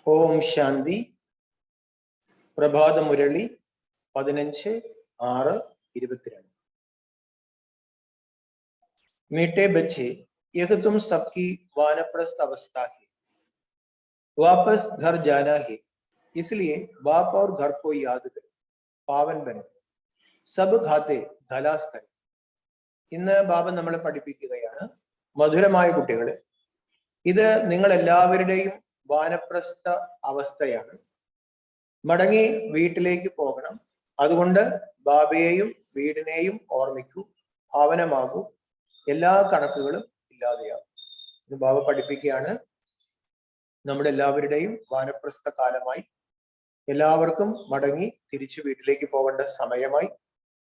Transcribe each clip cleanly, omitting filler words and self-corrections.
ओम शांति। प्रभात मुरली 15/6/22। मीठे बच्चे, यह तुम सबकी वानप्रस्थ अवस्था है। वापस घर जाना है, इसलिए बाप और घर को याद करो, पावन बनो, सब खाते ഖലാസ് കരും. ഇന്ന് ബാബ നമ്മളെ പഠിപ്പിക്കുകയാണ്, മധുരമായ കുട്ടികളെ, ഇത് നിങ്ങൾ എല്ലാവരുടെയും വാനപ്രസ്ഥ അവസ്ഥയാണ്. മടങ്ങി വീട്ടിലേക്ക് പോകണം. അതുകൊണ്ട് ബാബയെയും വീടിനെയും ഓർമ്മിക്കൂ, ഭാവനമാകൂ, എല്ലാ കണക്കുകളും ഇല്ലാതെയാകും. ഇത് ബാബ പഠിപ്പിക്കുകയാണ്. നമ്മുടെ എല്ലാവരുടെയും വാനപ്രസ്ഥ കാലമായി, എല്ലാവർക്കും മടങ്ങി തിരിച്ചു വീട്ടിലേക്ക് പോകേണ്ട സമയമായി.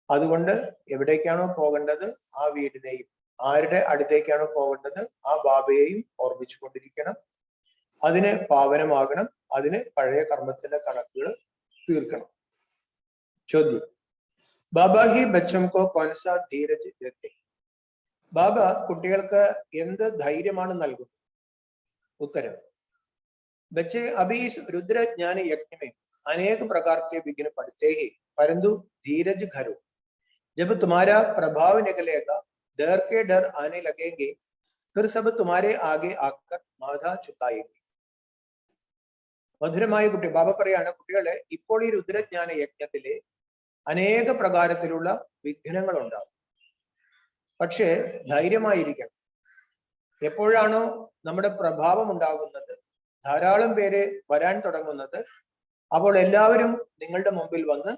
അതുകൊണ്ട് എവിടേക്കാണോ പോകേണ്ടത് ആ വീടിനെയും, ആരുടെ അടുത്തേക്കാണോ പോകേണ്ടത് ആ ബാബയെയും ഓർമ്മിച്ചു കൊണ്ടിരിക്കണം. അതിന് പാവനമാകണം, അതിന് പഴയ കർമ്മത്തിന്റെ കണക്കുകൾ തീർക്കണം. ചോദ്യം: ബാബ ഹി ബച്ചം കോ കോൻസാ ധീരജ് ദേത്തെ? ബാബ കുട്ടികൾക്ക് എന്ത് ധൈര്യമാണ് നൽകുന്നത്? उत्तर: बच्चे अभी इस रुद्र ज्ञान यज्ञ में अनेक प्रकार के विघ्न पड़ते हैं, परंतु धीरज धरो. जब तुम्हारा प्रभाव निकलेगा, डर के डर आने लगेंगे, फिर सब तुम्हारे आगे आकर माथा चुकाएंगे. മധുരമായ കുട്ടി ബാബ പറയാണ്, കുട്ടികളെ, ഇപ്പോൾ ഈ രുദ്രജ്ഞാന യജ്ഞത്തിലെ അനേക പ്രകാരത്തിലുള്ള വിഘ്നങ്ങൾ ഉണ്ടാകും. പക്ഷേ ധൈര്യമായിരിക്കണം. എപ്പോഴാണോ നമ്മുടെ പ്രഭാവം ഉണ്ടാകുന്നത്, ധാരാളം പേര് വരാൻ തുടങ്ങുന്നത്, അപ്പോൾ എല്ലാവരും നിങ്ങളുടെ മുമ്പിൽ വന്ന്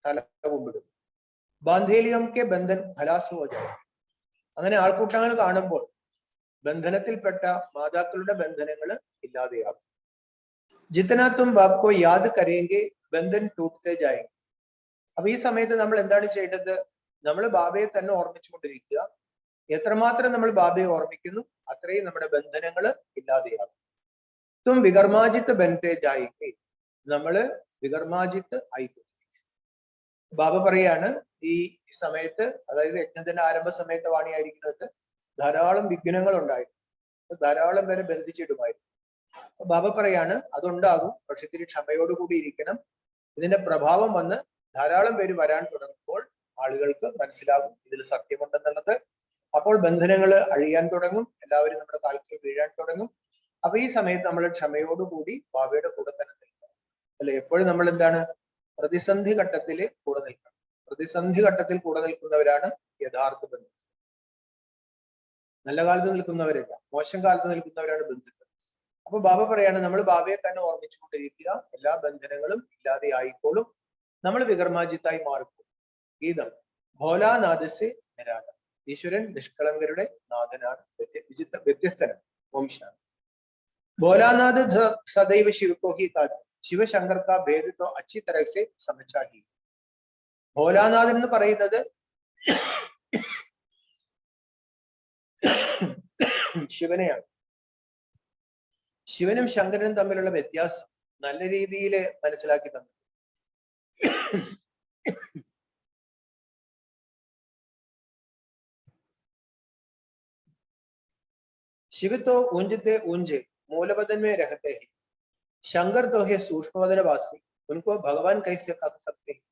തല കുമ്പിടും. ബാന്ധേലിയം കെ ബന്ധൻ ഖലാസ് ഹോ ജായേ. അങ്ങനെ ആൾക്കൂട്ടങ്ങൾ കാണുമ്പോൾ ബന്ധനത്തിൽപ്പെട്ട മാതാക്കളുടെ ബന്ധനങ്ങൾ ഇല്ലാതെയാകും. ജിത്തന തും ബാപ് കോ യാദ് കരേങ്കെ ബന്ധൻ ടൂട്ടെ ജായേംഗെ. അപ്പൊ ഈ സമയത്ത് നമ്മൾ എന്താണ് ചെയ്യേണ്ടത്? നമ്മൾ ബാബയെ തന്നെ ഓർമ്മിച്ചുകൊണ്ടിരിക്കുക. എത്രമാത്രം നമ്മൾ ബാബയെ ഓർമ്മിക്കുന്നു, അത്രയും നമ്മുടെ ബന്ധനങ്ങൾ ഇല്ലാതെയാകും. തും വികർമാജിത്ത് ബന്ധേ ജായേംഗെ. നമ്മള് വികർമാജിത്ത് ആയിക്കൊണ്ടിരിക്കും. ബാബ പറയാണ്, ഈ സമയത്ത്, അതായത് യജ്ഞത്തിന്റെ ആരംഭ സമയത്ത് വാണിയായിരിക്കുന്നത്, ധാരാളം വിഘ്നങ്ങൾ ഉണ്ടായിരുന്നു, ധാരാളം പേരെ ബന്ധിച്ചിടുമായിരുന്നു. ബാബ പറയാണ്, അതുണ്ടാകും, പക്ഷെ ഇത്തിരി ക്ഷമയോടുകൂടി ഇരിക്കണം. ഇതിന്റെ പ്രഭാവം വന്ന് ധാരാളം പേര് വരാൻ തുടങ്ങുമ്പോൾ ആളുകൾക്ക് മനസ്സിലാകും ഇതിൽ സത്യമുണ്ടെന്നുള്ളത്. അപ്പോൾ ബന്ധനങ്ങൾ അഴിയാൻ തുടങ്ങും, എല്ലാവരും നമ്മുടെ കാൽക്കൽ വീഴാൻ തുടങ്ങും. അപ്പൊ ഈ സമയത്ത് നമ്മൾ ക്ഷമയോടുകൂടി ബാബയുടെ കൂടെ തന്നെ നിൽക്കണം. അല്ലെ, എപ്പോഴും നമ്മൾ എന്താണ്, പ്രതിസന്ധി ഘട്ടത്തിൽ കൂടെ നിൽക്കണം. പ്രതിസന്ധി ഘട്ടത്തിൽ കൂടെ നിൽക്കുന്നവരാണ് യഥാർത്ഥ ബന്ധുക്കൾ. നല്ല കാലത്ത് നിൽക്കുന്നവരല്ല, മോശം കാലത്ത് നിൽക്കുന്നവരാണ് ബന്ധുക്കൾ. അപ്പൊ ബാബ പറയാണ്, നമ്മൾ ബാബയെ തന്നെ ഓർമ്മിച്ചുകൊണ്ടിരിക്കുക, എല്ലാ ബന്ധനങ്ങളും ഇല്ലാതെ ആയിക്കോളും, നമ്മൾ വികർമാജിത്തായി മാറിക്കോളും. ഗീതം: ഭോലാനാഥസെ നിരാല. ഈശ്വരൻ നിഷ്കളങ്കരുടെ നാഥനാണ്, വ്യത്യസ്തനാണ്. ഓം ശാന്തി. ഭോലാനാഥ് സദൈവ ശിവകോ ഹി കാ. ശിവശങ്കർ കാ ഭേദ തോ അച്ഛി തരഹ സെ സമझा ही. ഭോലാനാഥൻ എന്ന് പറയുന്നത് ശിവനെയാണ്. ശിവനും ശങ്കരനും തമ്മിലുള്ള വ്യത്യാസം നല്ല രീതിയിൽ മനസ്സിലാക്കി തന്നു. शिव तो ऊंजते ऊंजे मूलवदन में रहते हैं, शंकर तो है सूक्ष्मवदनवासी, उनको भगवान कैसे कह सकते हैं?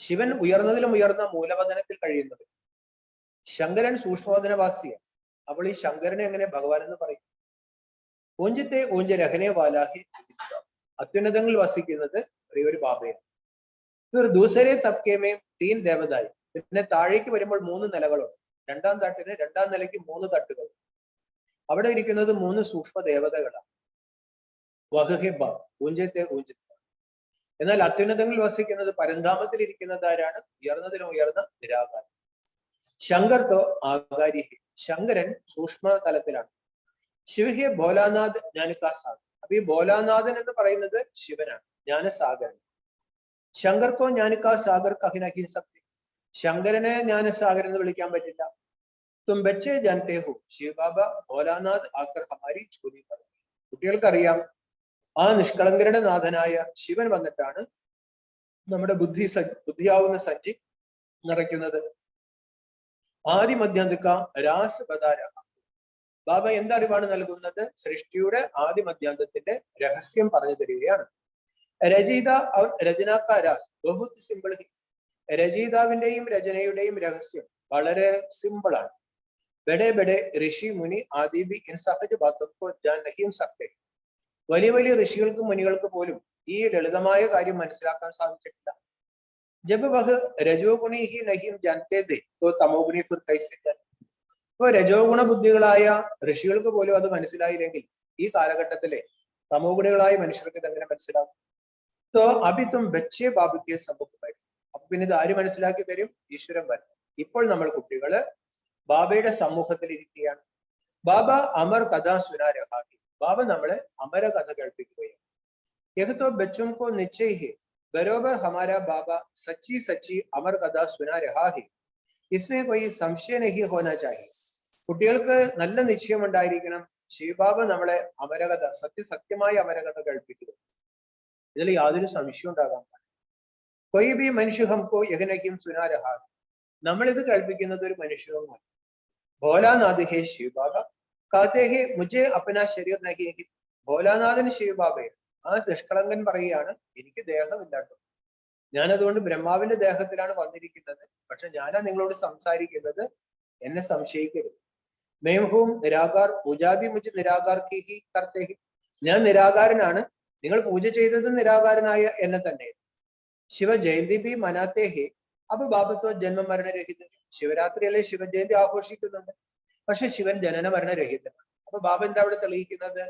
ശിവൻ ഉയർന്നതിലും ഉയർന്ന മൂലവദനത്തിൽ കഴിയുന്നത്, ശങ്കരൻ സൂക്ഷ്മവദനവാസിയാണ്. അപ്പോൾ ഈ ശങ്കരനെ എങ്ങനെ ഭഗവാൻ എന്ന് പറയും? ഊഞ്ചത്തെ ഊഞ്ച രഹനെ വാലാഹി. അത്യുന്നതങ്ങളിൽ വസിക്കുന്നത് ഒരു ബാബയാണ്. ഒരു ദൂസരെ തബ്കേമേ തീൻ ദേവതായി. പിന്നെ താഴേക്ക് വരുമ്പോൾ 3 നിലകളുണ്ട്. രണ്ടാം തട്ടിന്, രണ്ടാം നിലയ്ക്ക് 3 തട്ടുകൾ. അവിടെ ഇരിക്കുന്നത് 3 സൂക്ഷ്മ ദേവതകളാണ്. വഹ്ഹെ ബാ ഊഞ്ചത്തെ ഊഞ്ച. എന്നാൽ അത്യുന്നതങ്ങളിൽ വസിക്കുന്നത്, പരന്ധാമത്തിൽ ഇരിക്കുന്നത് ആരാണ്? ഉയർന്നതിലും ഉയർന്ന നിരാകാരം. ശങ്കർ തോ ആകാരി. ശങ്കരൻ സൂക്ഷ്മ തലത്തിലാണ്. ശിവഹെ ഭോലാനാഥ് ജ്ഞാനകാസാഗർ. അപ്പൊ ഈ ഭോലാനാഥൻ എന്ന് പറയുന്നത് ശിവനാണ്, ജ്ഞാനസാഗരൻ. ശങ്കർക്കോ ജ്ഞാനകാസാഗർ കഹിനഹി സക്തി. ശങ്കരനെ ജ്ഞാനസാഗരൻ എന്ന് വിളിക്കാൻ പറ്റില്ല. തും ബച്ചേ ജാനത്തെ ഹോ ശിവബാബ ഭോലാനാഥ് ആക്കർ ഹമാരി ചോരി പറഞ്ഞു. കുട്ടികൾക്കറിയാം, ആ നിഷ്കളങ്കരുടെ നാഥനായ ശിവൻ വന്നിട്ടാണ് നമ്മുടെ ബുദ്ധിയാവുന്ന സഞ്ചി നിറയ്ക്കുന്നത്. ആദിമധ്യാന്തിക രാസ് ബദാര. ബാബ എന്തറിവാണ് നൽകുന്നത്? സൃഷ്ടിയുടെ ആദ്യ മധ്യാന്തത്തിന്റെ രഹസ്യം പറഞ്ഞു തരികയാണ്. രചയിത ഔർ രചനാക്കാരാസ് ബഹുത് സിമ്പിൾ. രചയിതാവിന്റെയും രചനയുടെയും രഹസ്യം വളരെ സിമ്പിൾ ആണ്. ബഡെ ബഡെ ഋഷി മുനി ആദി ബി ഇൻ സഹജ ബാത്തോं को जान नहीं सकते. വലിയ വലിയ ഋഷികൾക്കും മുനികൾക്ക് പോലും ഈ ലളിതമായ കാര്യം മനസ്സിലാക്കാൻ സാധിച്ചിട്ടില്ല. ജബ് വഹ് രജോഗുണി ഹി നഹീം ജാനത്തെ थे तो തമോഗുണി ഫിർ കൈസെ जाने. ഇപ്പൊ രജോഗുണ ബുദ്ധികളായ ഋഷികൾക്ക് പോലും അത് മനസ്സിലായില്ലെങ്കിൽ ഈ കാലഘട്ടത്തിലെ തമോഗുണികളായ മനുഷ്യർക്ക് ഇതെങ്ങനെ മനസ്സിലാകും? तो अभी तुम बच्चे बाबू के सम्मुखമായി. അപ്പൊ പിന്നെ ഇത് ആര് മനസ്സിലാക്കി തരും? ഈശ്വരൻ വരും. ഇപ്പോൾ നമ്മൾ കുട്ടികള് ബാബയുടെ സമൂഹത്തിൽ ഇരിക്കുകയാണ്. ബാബ അമർ കഥ സുനാ രഹാ ഹി. ബാബ നമ്മളെ അമര കഥ കേൾപ്പിക്കുകയാണ്. യഹ് തോ ബच्चों को निश्चय है बरोबर हमारा बाबा सच्ची सच्ची अमर कथा सुना रहा है. इसमें कोई സംശയ नहीं होना चाहिए. കുട്ടികൾക്ക് നല്ല നിശ്ചയം ഉണ്ടായിരിക്കണം. ശിവബാബ നമ്മളെ അമരകഥ, സത്യമായ അമരകഥ കേൾപ്പിക്കുന്നു. ഇതിൽ യാതൊരു സംശയം ഉണ്ടാകാൻ പാടില്ല. कोई भी मनुष्य हमको यह नहीं सुना रहा. നമ്മൾ ഇത് കേൾപ്പിക്കുന്നത് ഒരു മനുഷ്യനുമാണ്. ഭോലാനാഥ് ഹേ ശിവ ബാബ कहते हैं मुझे अपना शरीर नहीं है. ഭോലാനാഥന് ശിവബാബയെ ആ നിഷ്കളങ്കൻ പറയുകയാണ്, എനിക്ക് ദേഹമില്ലാട്ടോ, ഞാൻ അതുകൊണ്ട് ബ്രഹ്മാവിന്റെ ദേഹത്തിലാണ് വന്നിരിക്കുന്നത്. പക്ഷെ ഞാനാ നിങ്ങളോട് സംസാരിക്കുന്നത്, എന്നെ സംശയിക്കരുത്. മേംഹൂം നിരാകാർ പൂജാബി മുझे നിരാകാർ കി ഹി കർത്തേ ഹി. ഞാൻ നിരാകാരനാണ്, നിങ്ങൾ പൂജ ചെയ്തത് നിരാകാരനായ എന്നെ തന്നെ. ശിവ ജയന്തി ബി മനാത്തേ ഹേ. അപ്പൊ ബാബത്വ ജന്മ മരണരഹിത. ശിവരാത്രിയല്ലേ ശിവജയന്തി ആഘോഷിക്കുന്നുണ്ട്, പക്ഷെ ശിവൻ ജനന മരണരഹിതനാണ്. അപ്പൊ ബാബ എന്താ അവിടെ തെളിയിക്കുന്നത്?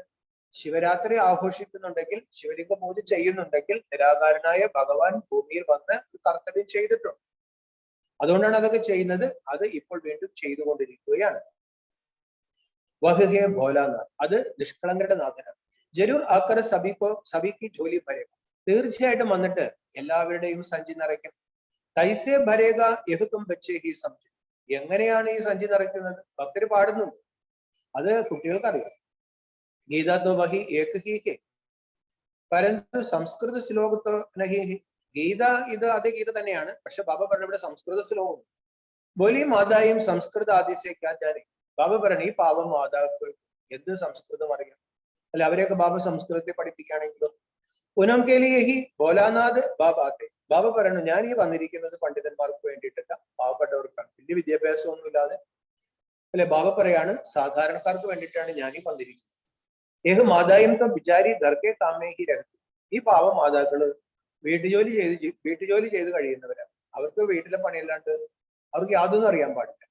ശിവരാത്രി ആഘോഷിക്കുന്നുണ്ടെങ്കിൽ, ശിവലിംഗ പൂജ ചെയ്യുന്നുണ്ടെങ്കിൽ നിരാകാരനായ ഭഗവാൻ ഭൂമിയിൽ വന്ന് കർത്തവ്യം ചെയ്തിട്ടുണ്ട്. അതുകൊണ്ടാണ് അതൊക്കെ ചെയ്യുന്നത്. അത് ഇപ്പോൾ വീണ്ടും ചെയ്തുകൊണ്ടിരിക്കുകയാണ്. വഹ് ഹേ ഭോലാനാഥ്, അത് നിഷ്കളങ്കരുടെ നാഥനാണ്. ജരൂർ ആക്കർ സബിക്ക് ജോലി ഭരേഗ. തീർച്ചയായിട്ടും വന്നിട്ട് എല്ലാവരുടെയും സഞ്ചി നിറയ്ക്കും. കൈസേ ഭരേഗ യഹ് തും ബച്ചേ ഹി സംജ്. എങ്ങനെയാണ് ഈ സഞ്ചി നിറയ്ക്കുന്നത്? ഭക്തര് പാടുന്നുണ്ട്, അത് കുട്ടികൾക്കറിയാം. ഗീത തോ വഹി ഏക് ഹി ഹെ പരന്തു സംസ്കൃത ശ്ലോകത്തോ നഹി ഹി. ഗീത ഇത് അതേ ഗീത തന്നെയാണ്, പക്ഷെ ബാബ പറഞ്ഞ ഇവിടെ സംസ്കൃത ശ്ലോകം. ബോലി മാതായും സംസ്കൃത ആദിസേ ക്യാ ജാനെ. ബാബ പറഞ്ഞു, ഈ പാവം മാതാക്കൾ എന്ത് സംസ്കൃതം അറിയാം? അല്ല, അവരെയൊക്കെ ബാബ സംസ്കൃതത്തെ പഠിപ്പിക്കുകയാണെങ്കിലോ. ഉനം കെ ലിയേ ഹി ഭോലാനാഥ് ബാബാത്തെ. ബാബ പറഞ്ഞു, ഞാൻ ഈ വന്നിരിക്കുന്നത് പണ്ഡിതന്മാർക്ക് വേണ്ടിയിട്ടല്ല, പാവപ്പെട്ടവർക്കാണ്, വലിയ വിദ്യാഭ്യാസം ഇല്ലാതെ. അല്ലെ, ബാബ പറയാണ്, സാധാരണക്കാർക്ക് വേണ്ടിയിട്ടാണ് ഞാൻ ഈ വന്നിരിക്കുന്നത്. ഏഹ് മാതായും വിചാരി ധർക്കെ കാമേഹി രഹത്തി. ഈ പാവ മാതാക്കള് വീട്ടുജോലി ചെയ്ത് കഴിയുന്നവരാണ്. അവർക്ക് വീട്ടിലെ പണിയല്ലാണ്ട് അവർക്ക് യാതൊന്നും അറിയാൻ പാടില്ല.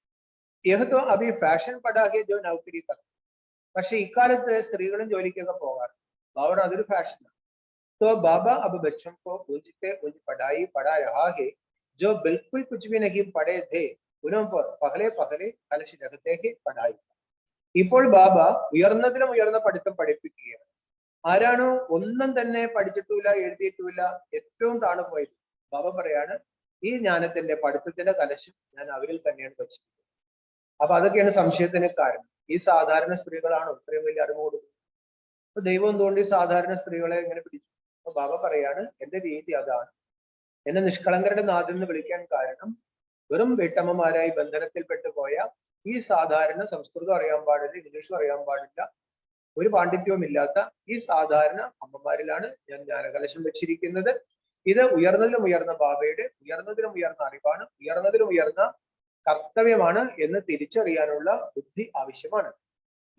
യഹ്തോ അഭി ഫാഷൻ പടാകെ ജോ നൗകരി കർ. പക്ഷെ ഇക്കാലത്ത് സ്ത്രീകളും ജോലിക്കൊക്കെ പോകാറ്. ബാബ അതൊരു ഫാഷനാണ്. तो बाबा अब बच्चों को उनकी पढ़ाई पढ़ा रहा है जो बिल्कुल कुछ भी नहीं पढ़े थे उन पर पहले कलश रखते हैं पढ़ाई. ഇപ്പോൾ ബാബ ഉയർന്നതിലും ഉയർന്ന പഠിത്തം പഠിപ്പിക്കുകയാണ്. ആരാണോ ഒന്നും തന്നെ പഠിച്ചിട്ടില്ല, എഴുതിയിട്ടില്ല, ഏറ്റവും താണു പോയത്, ബാബ പറയാണ്, ഈ ജ്ഞാനത്തിന്റെ പഠിത്തത്തിന്റെ കലശം ഞാൻ അവരിൽ തന്നെയാണ് വെച്ചിരിക്കുന്നത്. അപ്പൊ അതൊക്കെയാണ് സംശയത്തിന് കാരണം. ഈ സാധാരണ സ്ത്രീകളാണോ ഇത്രയും വലിയ അറിവ് കൊടുക്കുന്നത്? അപ്പൊ ദൈവം എന്തുകൊണ്ട് ഈ സാധാരണ സ്ത്രീകളെ എങ്ങനെ പിടിച്ചു? അപ്പൊ ബാബ പറയാണ്, എന്റെ രീതി അതാണ്. എന്നെ നിഷ്കളങ്കരുടെ നാഥൻ എന്ന് വിളിക്കാൻ കാരണം, വെറും വീട്ടമ്മമാരായി ബന്ധനത്തിൽപ്പെട്ടു പോയ ഈ സാധാരണ സംസ്കൃതം അറിയാൻ പാടില്ല, ഇംഗ്ലീഷും അറിയാൻ പാടില്ല, ഒരു പാണ്ഡിത്യവും ഇല്ലാത്ത ഈ സാധാരണ അമ്മമാരിലാണ് ഞാൻ ജ്ഞാനകലശം വെച്ചിരിക്കുന്നത്. ഇത് ഉയർന്നതിലും ഉയർന്ന ബാബയുടെ ഉയർന്നതിലും ഉയർന്ന അറിവാണ്, ഉയർന്നതിലും ഉയർന്ന കർത്തവ്യമാണ് എന്ന് തിരിച്ചറിയാനുള്ള ബുദ്ധി ആവശ്യമാണ്.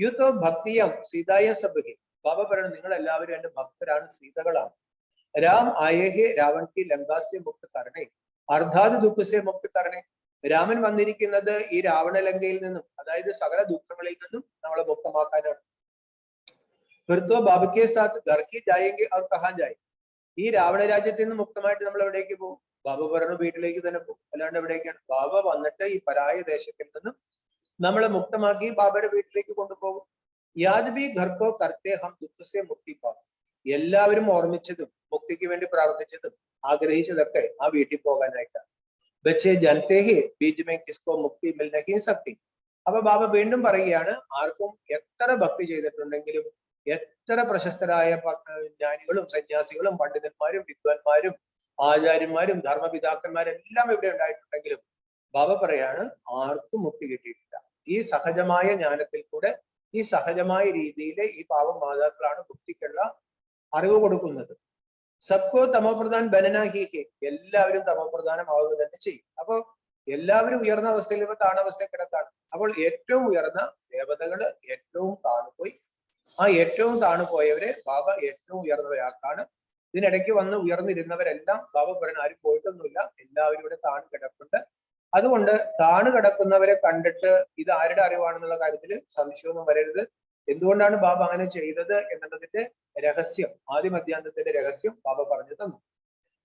യുദ്ധ ഭക്തിയം സീതായ സബഹി. ബാബ പറയുന്നത്, നിങ്ങൾ എല്ലാവരും എന്റെ ഭക്തരാണ്, സീതകളാണ്. രാം ആയേഹെ രാവൺ കി ലങ്കാസെ മുക്ത കരണേ അർദ്ധാത് ദുഃഖസെ മുക്ത കരണേ. രാമൻ വന്നിരിക്കുന്നത് ഈ രാവണലങ്കയിൽ നിന്നും, അതായത് സകല ദുഃഖങ്ങളിൽ നിന്നും നമ്മളെ മുക്തമാക്കാനാണ്. ഫിർത്തോ ബാബയ്ക്ക് സാത്ത് ഘർക്കി ജായെങ്കിൽ അവർ കഹാൻ ജായി. ഈ രാവണ രാജ്യത്തിൽ നിന്ന് മുക്തമായിട്ട് നമ്മൾ എവിടേക്ക് പോകും? ബാബ പറഞ്ഞു, വീട്ടിലേക്ക് തന്നെ പോകും, അല്ലാണ്ട് എവിടേക്കാണ്? ബാബ വന്നിട്ട് ഈ പരായ ദേശത്തിൽ നിന്നും നമ്മളെ മുക്തമാക്കി ബാബയുടെ വീട്ടിലേക്ക് കൊണ്ടുപോകും. യാദ് ബി ഘർക്കോ കർത്തേ ഹം ദുഃഖസെ മുക്തി പാകും. എല്ലാവരും ഓർമ്മിച്ചതും മുക്തിക്ക് വേണ്ടി പ്രാർത്ഥിച്ചതും ആഗ്രഹിച്ചതൊക്കെ ആ വീട്ടിൽ പോകാനായിട്ടാണ്. ബച്ചേ ജനത്തെ ഹി ബീജ് മേ കിസ്കോ മുക്തി മിൽ നഹീ സക്തി. അപ്പൊ ബാബ വീണ്ടും പറയുകയാണ്, ആർക്കും എത്ര ഭക്തി ചെയ്തിട്ടുണ്ടെങ്കിലും, എത്ര പ്രശസ്തരായ ജ്ഞാനികളും സന്യാസികളും പണ്ഡിതന്മാരും വിദ്വാൻമാരും ആചാര്യന്മാരും ധർമ്മപിതാക്കന്മാരെല്ലാം ഇവിടെ ഉണ്ടായിട്ടുണ്ടെങ്കിലും ബാബ പറയാണ്, ആർക്കും മുക്തി കിട്ടിയിട്ടില്ല. ഈ സഹജമായ ജ്ഞാനത്തിൽ കൂടെ ഈ സഹജമായ രീതിയിൽ ഈ പാവമാതാക്കളാണ് ബുദ്ധിക്കുള്ള അറിവ് കൊടുക്കുന്നത്. സബ്കോ തമോപ്രധാൻ ബനനാഹീഹെ, എല്ലാവരും തമോപ്രധാനമാവുക തന്നെ ചെയ്യും. അപ്പൊ എല്ലാവരും ഉയർന്ന അവസ്ഥയിൽ ഇവ താണവസ്ഥയിൽ കിടക്കാണ്. അപ്പോൾ ഏറ്റവും ഉയർന്ന ദേവതകള് ഏറ്റവും താണുപോയി. ആ ഏറ്റവും താണുപോയവരെ ബാബ ഏറ്റവും ഉയർന്നവരാക്കാണ്. ഇതിനിടയ്ക്ക് വന്ന് ഉയർന്നിരുന്നവരെല്ലാം ബാബ പറയുന്ന ആരും പോയിട്ടൊന്നുമില്ല, എല്ലാവരും ഇവിടെ താണു കിടക്കുന്നുണ്ട്. അതുകൊണ്ട് താണു കിടക്കുന്നവരെ കണ്ടിട്ട് ഇത് ആരുടെ അറിവാണെന്നുള്ള കാര്യത്തിൽ സംശയമൊന്നും വരരുത്. എന്തുകൊണ്ടാണ് ബാബ അങ്ങനെ ചെയ്തത് എന്നുള്ളതിന്റെ രഹസ്യം, ആദ്യ മധ്യാന്തത്തിന്റെ രഹസ്യം ബാബ പറഞ്ഞു തന്നു.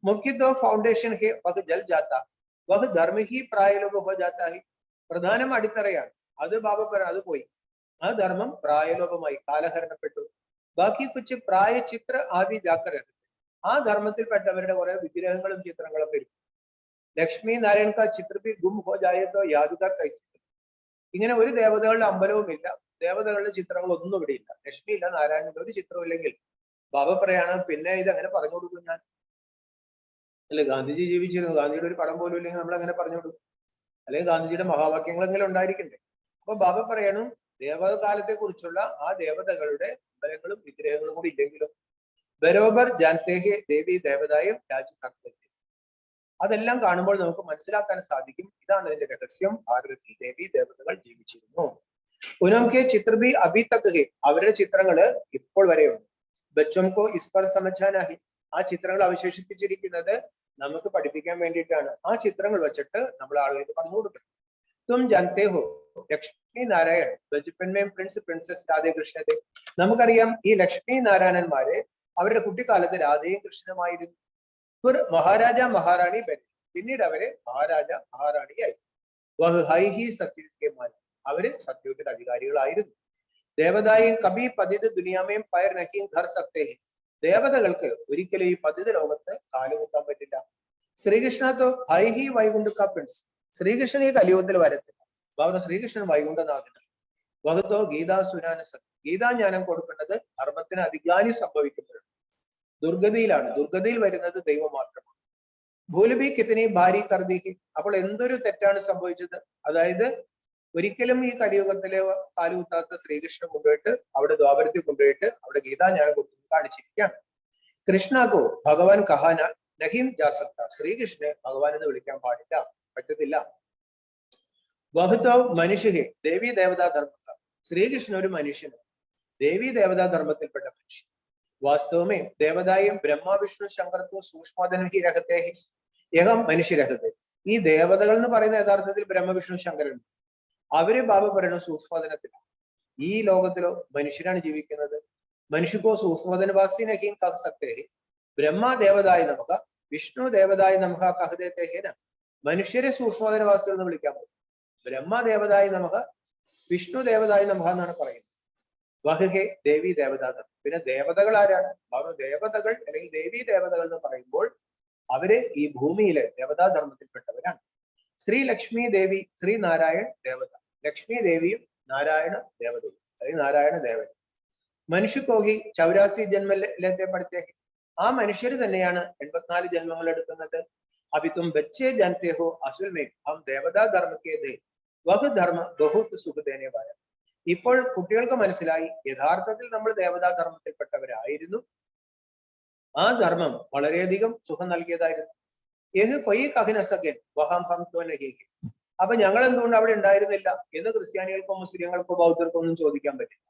മുഖ്യതോ ഫൗണ്ടേഷൻ ഹെ വഹ് ജൽ ജാത്ത വഹ് ധർമ്മ ഹി പ്രായലോപ ഹോ ജാത്ത ഹി. പ്രധാനം അടിത്തറയാണ്, അത് ബാബ പറഞ്ഞു, അത് പോയി. ആ ധർമ്മം പ്രായലോപമായി, കാലഹരണപ്പെട്ടു. ബാക്കി കുച്ച് പ്രായ ചിത്ര ആദി ജാക്കര, ആ ധർമ്മത്തിൽപ്പെട്ടവരുടെ കുറെ വിഗ്രഹങ്ങളും ചിത്രങ്ങളും വരും. ലക്ഷ്മി നാരായൺ കാ ചിത്ര ഭി ഗും ഹോ ജായതോ യാദുക കൈസി. ഇങ്ങനെ ഒരു ദേവതകളുടെ അമ്പലവും ഇല്ല, ദേവതകളുടെ ചിത്രങ്ങളൊന്നും ഇവിടെ ഇല്ല. ലക്ഷ്മി ഇല്ല, നാരായണന്റെ ഒരു ചിത്രവും ഇല്ലെങ്കിൽ ബാബ പറയാണ് പിന്നെ ഇത് അങ്ങനെ പറഞ്ഞു കൊടുക്കും ഞാൻ? അല്ലെ, ഗാന്ധിജി ജീവിച്ചിരുന്നു, ഗാന്ധിജിയുടെ ഒരു പടം പോലും ഇല്ലെങ്കിൽ നമ്മൾ അങ്ങനെ പറഞ്ഞു കൊടുക്കും? അല്ലെങ്കിൽ ഗാന്ധിജിയുടെ മഹാവാക്യങ്ങളെങ്കിലും ഉണ്ടായിരിക്കണ്ടേ? അപ്പൊ ബാബ പറയണു ദേവകാലത്തെ കുറിച്ചുള്ള ആ ദേവതകളുടെ അമ്പലങ്ങളും വിഗ്രഹങ്ങളും കൂടി ഇല്ലെങ്കിലും ബരോബർ ജാൻതേഹെ ദേവി ദേവതായും രാജ്യകർത്തവ്യം. അതെല്ലാം കാണുമ്പോൾ നമുക്ക് മനസ്സിലാക്കാൻ സാധിക്കും, ഇതാണ് ഇതിന്റെ രഹസ്യം. ഭാരതത്തിൽ ദേവി ദേവതകൾ ജീവിച്ചിരുന്നു. ഉനംകെ ചിത്രബി അഭി തക് ഹെ, അവരുടെ ചിത്രങ്ങള് ഇപ്പോൾ വരെയുണ്ട്. ബച്ചോംകോ ഇസ്പർ സമജാനാഹി, ആ ചിത്രങ്ങൾ അവശേഷിപ്പിച്ചിരിക്കുന്നത് നമുക്ക് പഠിപ്പിക്കാൻ വേണ്ടിയിട്ടാണ്. ആ ചിത്രങ്ങൾ വെച്ചിട്ട് നമ്മൾ ആളുകൾക്ക് പറഞ്ഞു കൊടുക്കണം. തും ജാൻതേ ഹോ ലക്ഷ്മി നാരായൺ ബച്പൻമേം പ്രിൻസ് പ്രിൻസസ് രാധേ കൃഷ്ണതെ. നമുക്കറിയാം ഈ ലക്ഷ്മി നാരായണന്മാരെ അവരുടെ കുട്ടിക്കാലത്ത് രാധയും കൃഷ്ണനുമായിരുന്നു. മഹാരാജ മഹാറാണി ബൻ, പിന്നീട് അവര് മഹാരാജ മഹാറാണിയായി. വഹ് ഹൈഹി സത്യമാൻ, അവര് സത്യത്തിന്റെ അധികാരികളായിരുന്നു. ദേവതായും കബി പതിത് ദുനിയാമേം പയർ നഹീം ധർ സക്തേ, ദേവതകൾക്ക് ഒരിക്കലും ഈ പതിത ലോകത്ത് കാലുകുത്താൻ പറ്റില്ല. ശ്രീകൃഷ്ണത്തോ ഹൈഹി വൈകുണ്ഠ പ്രിൻസ്, ശ്രീകൃഷ്ണൻ ഈ കലിയുഗത്തിൽ വരത്തില്ല. ബാബ ശ്രീകൃഷ്ണൻ വൈകുണ്ഠനാഥനാണ്. വഹത്തോ ഗീതാസുരാനസ, ഗീതാജ്ഞാനം കൊടുക്കേണ്ടത് ധർമ്മത്തിന് അധികാരി സംഭവിക്കുമ്പോഴാണ്, ദുർഗതിയിലാണ്. ദുർഗതിയിൽ വരുന്നത് ദൈവം മാത്രമാണ്. ഭൂലബി കിത്തനി ഭാരി കർദിഹി, അപ്പോൾ എന്തൊരു തെറ്റാണ് സംഭവിച്ചത്? അതായത് ഒരിക്കലും ഈ കലിയുഗത്തിലെ കാലുകുത്താത്ത ശ്രീകൃഷ്ണൻ കൊണ്ടുപോയിട്ട് അവിടെ ദ്വാപരത്തിൽ കൊണ്ടുപോയിട്ട് അവിടെ ഗീതാജ്ഞാനം കൊടുത്തു കാണിച്ചിരിക്കുകയാണ്. കൃഷ്ണകോ ഭഗവാൻ കഹാന നഹീം ജാസക്ത, ശ്രീകൃഷ്ണനെ ഭഗവാൻ എന്ന് വിളിക്കാൻ പാടില്ല, പറ്റത്തില്ല. വഹുതോ മനുഷ്യഹെ ദേവി ദേവതാ ധർമ്മ, ശ്രീകൃഷ്ണൻ ഒരു മനുഷ്യന്, ദേവി ദേവതാ ധർമ്മത്തിൽപ്പെട്ട മനുഷ്യൻ. വാസ്തവമേ ദേവതായും ബ്രഹ്മ വിഷ്ണു ശങ്കർത്തോ സൂക്ഷ്മതനും ഹി രഹത്തെ ഹി യഹം മനുഷ്യരഹത്തെ. ഈ ദേവതകൾ എന്ന് പറയുന്ന യഥാർത്ഥത്തിൽ ബ്രഹ്മ വിഷ്ണു ശങ്കരൻ, അവര് ബാബ പറയുന്ന സൂക്ഷ്മതനത്തിലാണ്. ഈ ലോകത്തിലോ മനുഷ്യരാണ് ജീവിക്കുന്നത്. മനുഷ്യക്കോ സൂക്ഷ്മതനവാസി നഹീം കഹ സക്തേ ഹി. ബ്രഹ്മ ദേവതായ നമക വിഷ്ണു ദേവതായ നമക കഹദേത്തെ ഹേന, മനുഷ്യരെ സൂക്ഷ്മതനവാസികൾ എന്ന് വിളിക്കാൻ പറ്റും. ബ്രഹ്മ ദേവതായ നമക വിഷ്ണു ദേവതായ നമക എന്നാണ് പറയുന്നത്. വഹ്ഹെ ദേവി ദേവതാധർമ്മം. പിന്നെ ദേവതകൾ ആരാണ്? അവർ ദേവതകൾ അല്ലെങ്കിൽ ദേവി ദേവതകൾ എന്ന് പറയുമ്പോൾ അവര് ഈ ഭൂമിയിലെ ദേവതാധർമ്മത്തിൽപ്പെട്ടവരാണ്. ശ്രീ ലക്ഷ്മി ദേവി ശ്രീ നാരായൺ ദേവത, ലക്ഷ്മി ദേവിയും നാരായണ ദേവതയും, അല്ലെങ്കിൽ നാരായണ ദേവൻ. മനുഷ്യക്കോഹി 84 ജന്മത്തെ പഠിത്തേ, ആ മനുഷ്യര് തന്നെയാണ് 84 ജന്മങ്ങൾ എടുക്കുന്നത്. അഭിത്തും ബച്ചേ ജാനത്തെ ഹോ അസുൽ മേ ഹം ദേവതാ ധർമ്മക്കേ ദേ വഹ് ധർമ്മ ബഹുത് സുഖദേനെ വായ. ഇപ്പോൾ കുട്ടികൾക്ക് മനസ്സിലായി യഥാർത്ഥത്തിൽ നമ്മൾ ദേവതാധർമ്മത്തിൽപ്പെട്ടവരായിരുന്നു. ആ ധർമ്മം വളരെയധികം സുഖം നൽകിയതായിരുന്നു. ഏഹ് കൊയ് കഹിനസകൻ വഹം ഹം തോനഹി. അപ്പൊ ഞങ്ങൾ എന്തുകൊണ്ട് അവിടെ ഉണ്ടായിരുന്നില്ല എന്ന് ക്രിസ്ത്യാനികൾക്കോ മുസ്ലിങ്ങൾക്കോ ബൗദ്ധർക്കോ ഒന്നും ചോദിക്കാൻ പറ്റില്ല.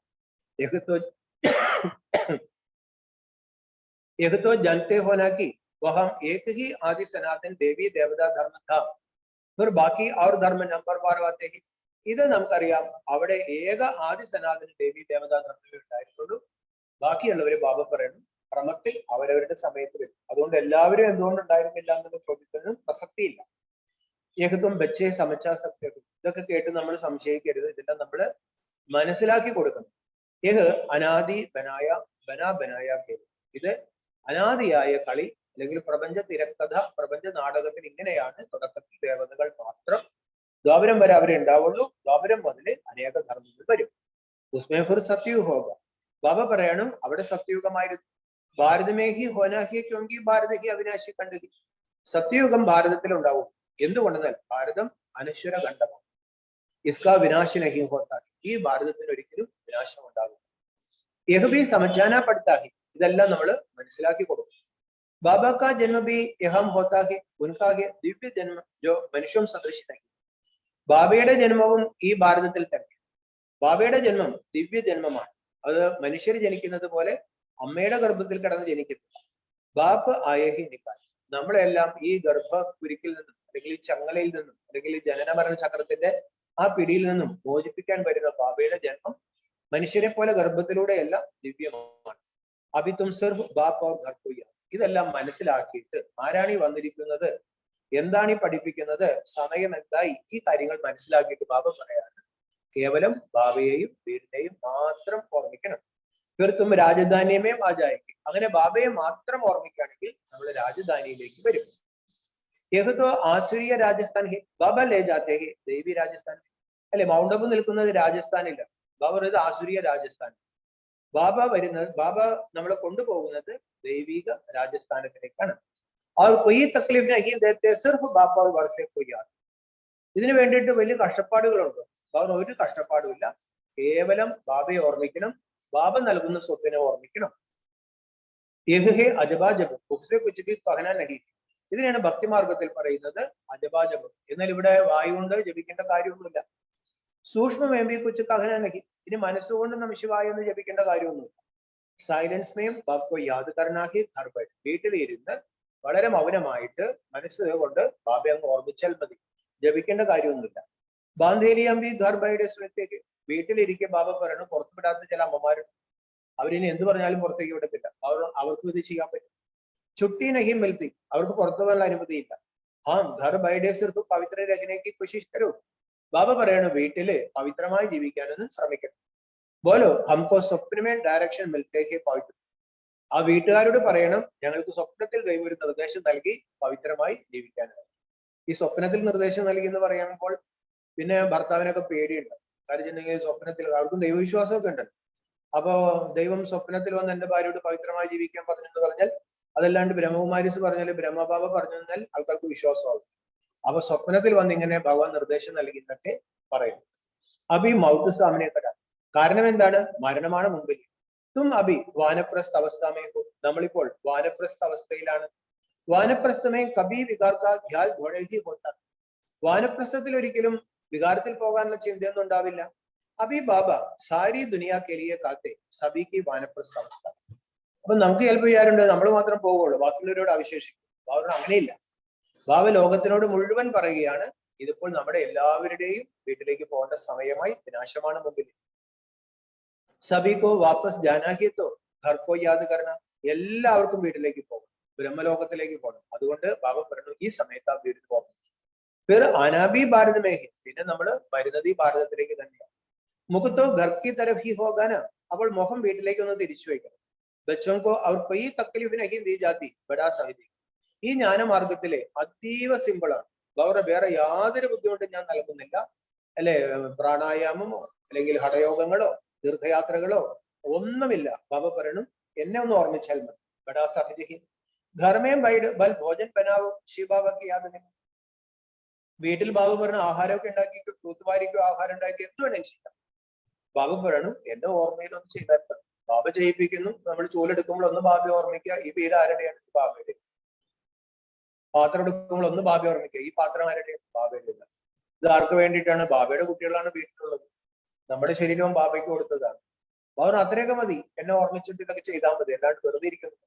യഹ്തോ ജനത്തെ ഹോനാക്കി വഹം ഏക് ഹി ആദി സനാതൻ ദേവി ദേവതാ ധർമ്മ ധാ ഫിർ ബാക്കി ഔർ ധർമ്മ നമ്പർ ബാർ ആത്തെ ഹി. ഇത് നമുക്കറിയാം, അവിടെ ഏക ആദി സനാതന ദേവി ദേവതാ ധർമ്മമേ ഉണ്ടായിരുന്നുള്ളൂ. ബാക്കിയുള്ളവര് ബാബ പറയുന്നു ക്രമത്തിൽ അവരവരുടെ സമയത്ത് വരും. അതുകൊണ്ട് എല്ലാവരും എന്തുകൊണ്ട് ഉണ്ടായിരുന്നില്ല എന്നുള്ള ചോദ്യത്തിന് പ്രസക്തിയില്ല. യഹ്തും ബച്ചേ സമച്ചാസക്തി, ഇതൊക്കെ കേട്ട് നമ്മൾ സംശയിക്കരുത്. ഇതെല്ലാം നമ്മൾ മനസ്സിലാക്കി കൊടുക്കണം. യഹ് അനാദി ബനായ ബനാ ബനായ കേതു, ഇത് അനാദിയായ കളി അല്ലെങ്കിൽ പ്രപഞ്ച തിരക്കഥ, പ്രപഞ്ച നാടകത്തിൽ ഇങ്ങനെയാണ് തുടക്കത്തിൽ ദേവതകൾ മാത്രം. ദ്വാപരം വരെ അവരെ ഉണ്ടാവുള്ളൂ. ദ്വാപരം മുതൽ അനേക ധർമ്മങ്ങൾ വരും. ഉസ്മേ ഫിർ സത്യയുഗ് ഹോഗ, ബാബ പറയണം അവിടെ സത്യയുഗമായിരുന്നു. ഭാരതമേഹി ഹോനാഹി ക്യോങ്കി ഭാരത ഹി അവിനാശി കണ്ടഹി, സത്യയുഗം ഭാരതത്തിൽ ഉണ്ടാവും. എന്തുകൊണ്ടെന്നാൽ ഭാരതം അനശ്വര ഖണ്ഡമാണ്. ഇസ്കാ വിനാശി നഹി ഹോത്താ, ഈ ഭാരതത്തിന് ഒരിക്കലും വിനാശം ഉണ്ടാകും. യഹ്ബി സമജാന പഠിത്താഹി, ഇതെല്ലാം നമ്മൾ മനസ്സിലാക്കി കൊടുക്കും. ബാബ കാ ജന്മ ഭി യഹം ഹോത്താ ഹെ, ഉൻകാ ഹെ ദിവ്യ ജന്മ ജോ മനുഷ്യം സദൃശ നഹി. ബാബയുടെ ജന്മവും ഈ ഭാരതത്തിൽ തന്നെ. ബാബയുടെ ജന്മം ദിവ്യ ജന്മമാണ്. അത് മനുഷ്യർ ജനിക്കുന്നത് പോലെ അമ്മയുടെ ഗർഭത്തിൽ കിടന്ന് ജനിക്കുന്നില്ല. ബാപ്പ് ആയഹി നിക്കാൻ, നമ്മളെല്ലാം ഈ ഗർഭകുരുക്കിൽ നിന്നും അല്ലെങ്കിൽ ഈ ചങ്ങലയിൽ നിന്നും അല്ലെങ്കിൽ ഈ ജനന മരണ ചക്രത്തിന്റെ ആ പിടിയിൽ നിന്നും മോചിപ്പിക്കാൻ വരുന്ന ബാബയുടെ ജന്മം മനുഷ്യരെ പോലെ ഗർഭത്തിലൂടെയല്ല, ദിവ്യമാണ്. അഭിത്തും സിർഫ് ബാപ്പ് ഓർ ഘർ കൊയ്യ, ഇതെല്ലാം മനസ്സിലാക്കിയിട്ട് ആരാണ് ഈ വന്നിരിക്കുന്നത്, എന്താണ് ഈ പഠിപ്പിക്കുന്നത്, സമയം എന്തായി, ഈ കാര്യങ്ങൾ മനസ്സിലാക്കിയിട്ട് ബാബ പറയാണ് കേവലം ബാബയെയും വീടിനെയും മാത്രം ഓർമ്മിക്കണം. തീർത്തും രാജധാനിയമേ വാജായിക്ക്, അങ്ങനെ ബാബയെ മാത്രം ഓർമ്മിക്കുകയാണെങ്കിൽ നമ്മൾ രാജധാനിയിലേക്ക് വരും. യഹ്തോ ആസുരീയ രാജസ്ഥാൻ ഹെ, ബാബ ലേ ജാത്തെ ഹെ ദേവി രാജസ്ഥാൻ, അല്ലെ മൗണ്ട് അബു നിൽക്കുന്നത് രാജസ്ഥാനില്ല, ബാബ പറയുന്നത് ആസുരീയ രാജസ്ഥാൻ. ബാബ നമ്മളെ കൊണ്ടുപോകുന്നത് ദൈവിക രാജസ്ഥാനത്തിലേക്കാണ്. അവർ കൊയ്യ് തക്ലീഫ് നഹീ ദേത്തെ സിർഫ് ബാപ്പ और वर्षे कोई याद, ഇതിനു വേണ്ടിയിട്ട് വലിയ കഷ്ടപ്പാടുകളുണ്ട്. അവർ ഒരു കഷ്ടപ്പാടുമില്ല, കേവലം ബാബയെ ഓർമ്മിക്കണം, ബാബ നൽകുന്ന സ്വത്തിനെ ഓർമ്മിക്കണം. യഹ്ഹെ അജബാജബ് ഉസ്സെ കുച്ച് ഭി കഹന നഹീ, ഇതിനാണ് ഭക്തിമാർഗത്തിൽ പറയുന്നത് അജബാജബ്. എന്നാൽ ഇവിടെ വായു കൊണ്ട് ജപിക്കേണ്ട കാര്യമൊന്നുമില്ല. സൂക്ഷ്മമേമ്പി കുച്ച് കഹന നഹി, ഇനി മനസ്സുകൊണ്ട് നമഃശിവായ എന്ന് ജപിക്കേണ്ട കാര്യമൊന്നുമില്ല. സൈലൻസ് മെയും ബാബ് യാദ് കർണാഹി ഘർ ബൈഠ്, വീട്ടിലിരുന്ന് വളരെ മൗനമായിട്ട് മനസ്സ് കൊണ്ട് ബാബയെ അങ്ങ് ഓർമ്മിച്ചാൽ മതി, ജപിക്കേണ്ട കാര്യമൊന്നുമില്ല. ബാന്ധേലിയമ്പി ഘർ ബൈഠ് സ്വത്തേക്ക്, വീട്ടിലിരിക്കെ ബാബ പറയണം, പുറത്തു വിടാത്ത ചില അമ്മമാരുണ്ട്, അവരിനി എന്ത് പറഞ്ഞാലും പുറത്തേക്ക് വിടത്തില്ല, അവർക്കും ഇത് ചെയ്യാൻ പറ്റും. छुट्टी नहीं मिलती, അവർക്ക് പുറത്തു പോകാനുള്ള അനുമതിയില്ല. ഘർ ബൈഠേ സിർഫ് പവിത്ര രഹനേക്ക് കോശിഷ് കരോ, ബാബ പറയണു വീട്ടില് പവിത്രമായി ജീവിക്കാനെന്ന് ശ്രമിക്കണം. ബോലോ ഹംകോ സ്വപ്നമേ ഡയറക്ഷൻ മിൽത്തേ ഹെ പവിത്ര, ആ വീട്ടുകാരോട് പറയണം ഞങ്ങൾക്ക് സ്വപ്നത്തിൽ ദൈവം ഒരു നിർദ്ദേശം നൽകി പവിത്രമായി ജീവിക്കാനാണ്. ഈ സ്വപ്നത്തിൽ നിർദ്ദേശം നൽകി എന്ന് പറയുമ്പോൾ പിന്നെ ഭർത്താവിനൊക്കെ പേടിയുണ്ട്. കാര്യം സ്വപ്നത്തിൽ അവർക്കും ദൈവവിശ്വാസമൊക്കെ ഉണ്ട്. അപ്പോ ദൈവം സ്വപ്നത്തിൽ വന്ന് എന്റെ ഭാര്യയോട് പവിത്രമായി ജീവിക്കാൻ പറഞ്ഞെന്ന് പറഞ്ഞാൽ, അതല്ലാണ്ട് ബ്രഹ്മകുമാരിസ് പറഞ്ഞാൽ ബ്രഹ്മബാബ പറഞ്ഞു തന്നാൽ ആൾക്കാർക്ക് വിശ്വാസമാകും. അപ്പൊ സ്വപ്നത്തിൽ വന്ന് ഇങ്ങനെ ഭഗവാൻ നിർദ്ദേശം നൽകി എന്നൊക്കെ പറയുന്നു. അഭി മൗത്ത് സാമനെ കട, കാരണം എന്താണ്, മരണമാണ് മുമ്പിൽ. തും അഭി വാനപ്രസ്ഥ അവസ്ഥാമേ ഹോ, നമ്മളിപ്പോൾ വാനപ്രസ്ഥ അവസ്ഥയിലാണ്. വാനപ്രസ്ഥമേ കബി വികാർക്ക ധ്യാൽ ഘോഴഹി ഹോത്ത, വാനപ്രസ്ഥത്തിൽ ഒരിക്കലും വികാരത്തിൽ പോകാനുള്ള ചിന്തയൊന്നും ഉണ്ടാവില്ല. അഭി ബാബ സാരി ദുനിയാ കെലിയെ കാത്തെ സബിക്ക് വാനപ്രസ്ഥ അവസ്ഥ. അപ്പൊ നമുക്ക് ചിലപ്പോൾ വിചാരമുണ്ട് നമ്മൾ മാത്രം പോകുള്ളൂ, ബാക്കിയുള്ളവരോട് അവശേഷിക്കും. ബാബ അങ്ങനെയില്ല. ബാബ ലോകത്തിനോട് മുഴുവൻ പറയുകയാണ്, ഇതിപ്പോൾ നമ്മുടെ എല്ലാവരുടെയും വീട്ടിലേക്ക് പോകേണ്ട സമയമായി, വിനാശമാണ് മുമ്പിൽ. സബിക്കോ വാപ്പസ് ജാനാഹിത്തോ ഘർക്കോ യാദ് കരണ, എല്ലാവർക്കും വീട്ടിലേക്ക് പോകണം, ബ്രഹ്മലോകത്തിലേക്ക് പോകണം. അതുകൊണ്ട് ബാബ പറഞ്ഞു ഈ സമയത്ത് ആ വീട്ടിൽ പോകണം. फिर आना भी भारत में है, പിന്നെ നമ്മൾ വരുന്നത് ഈ ഭാരതത്തിലേക്ക് തന്നെയാണ്. മുഖത്തോ ഘർക്കി തരഫ് ഹി ഹോഗാ ന, അപ്പോൾ മുഖം വീട്ടിലേക്ക് ഒന്ന് തിരിച്ചു വയ്ക്കണം. ബച്ചോങ്കോ അവർ കൊയ് തക്ലീഫ് നഹി ദീ ജാതി ബഡാ സാഹിദി, ഈ ജ്ഞാനമാർഗത്തിലെ അതീവ സിമ്പിളാണ്. വേറെ യാതൊരു ബുദ്ധിമുട്ടും ഞാൻ നൽകുന്നില്ല, അല്ലെ പ്രാണായാമമോ അല്ലെങ്കിൽ ഹഠയോഗങ്ങളോ തീർത്ഥയാത്രകളോ ഒന്നുമില്ല. ബാബ പറയണം എന്നെ ഒന്ന് ഓർമ്മിച്ചാൽ മതി. ബഡാ സാഹിദി ഘർമേം ബൈഡ് ബൽ ഭോജൻ ബനാവോ ശിവബാബക്ക് യാദനെ, വീട്ടിൽ ബാബു പറഞ്ഞ ആഹാരമൊക്കെ ഉണ്ടാക്കി തൂത്തുവാരിക്കോ ആഹാരം ഉണ്ടാക്കി എന്ത് വേണമെങ്കിൽ ചെയ്യാം. ബാബു പറയണു എന്റെ ഓർമ്മയിൽ ഒന്ന് ചെയ്താൽ മതി. ബാബ ചെയ്യിപ്പിക്കുന്നു. നമ്മൾ ചൂലെടുക്കുമ്പോൾ ഒന്ന് ബാബയെ ഓർമ്മിക്കുക, ഈ വീട് ആരുടെയാണ്, ബാബയുടെ. പാത്രം എടുക്കുമ്പോൾ ഒന്ന് ബാബയെ ഓർമ്മിക്കുക, ഈ പാത്രം ആരുടെയാണ്, ബാബയുടെ. ഇത് ആർക്ക് വേണ്ടിയിട്ടാണ്, ബാബയുടെ കുട്ടികളാണ് വീട്ടിലുള്ളത്, നമ്മുടെ ശരീരവും ബാബയ്ക്ക് കൊടുത്തതാണ്. ബാബ അത്രയൊക്കെ മതി, എന്നെ ഓർമ്മിച്ചിട്ട് ഇതൊക്കെ ചെയ്താൽ മതി, അല്ലാണ്ട് വെറുതെ ഇരിക്കുന്നു.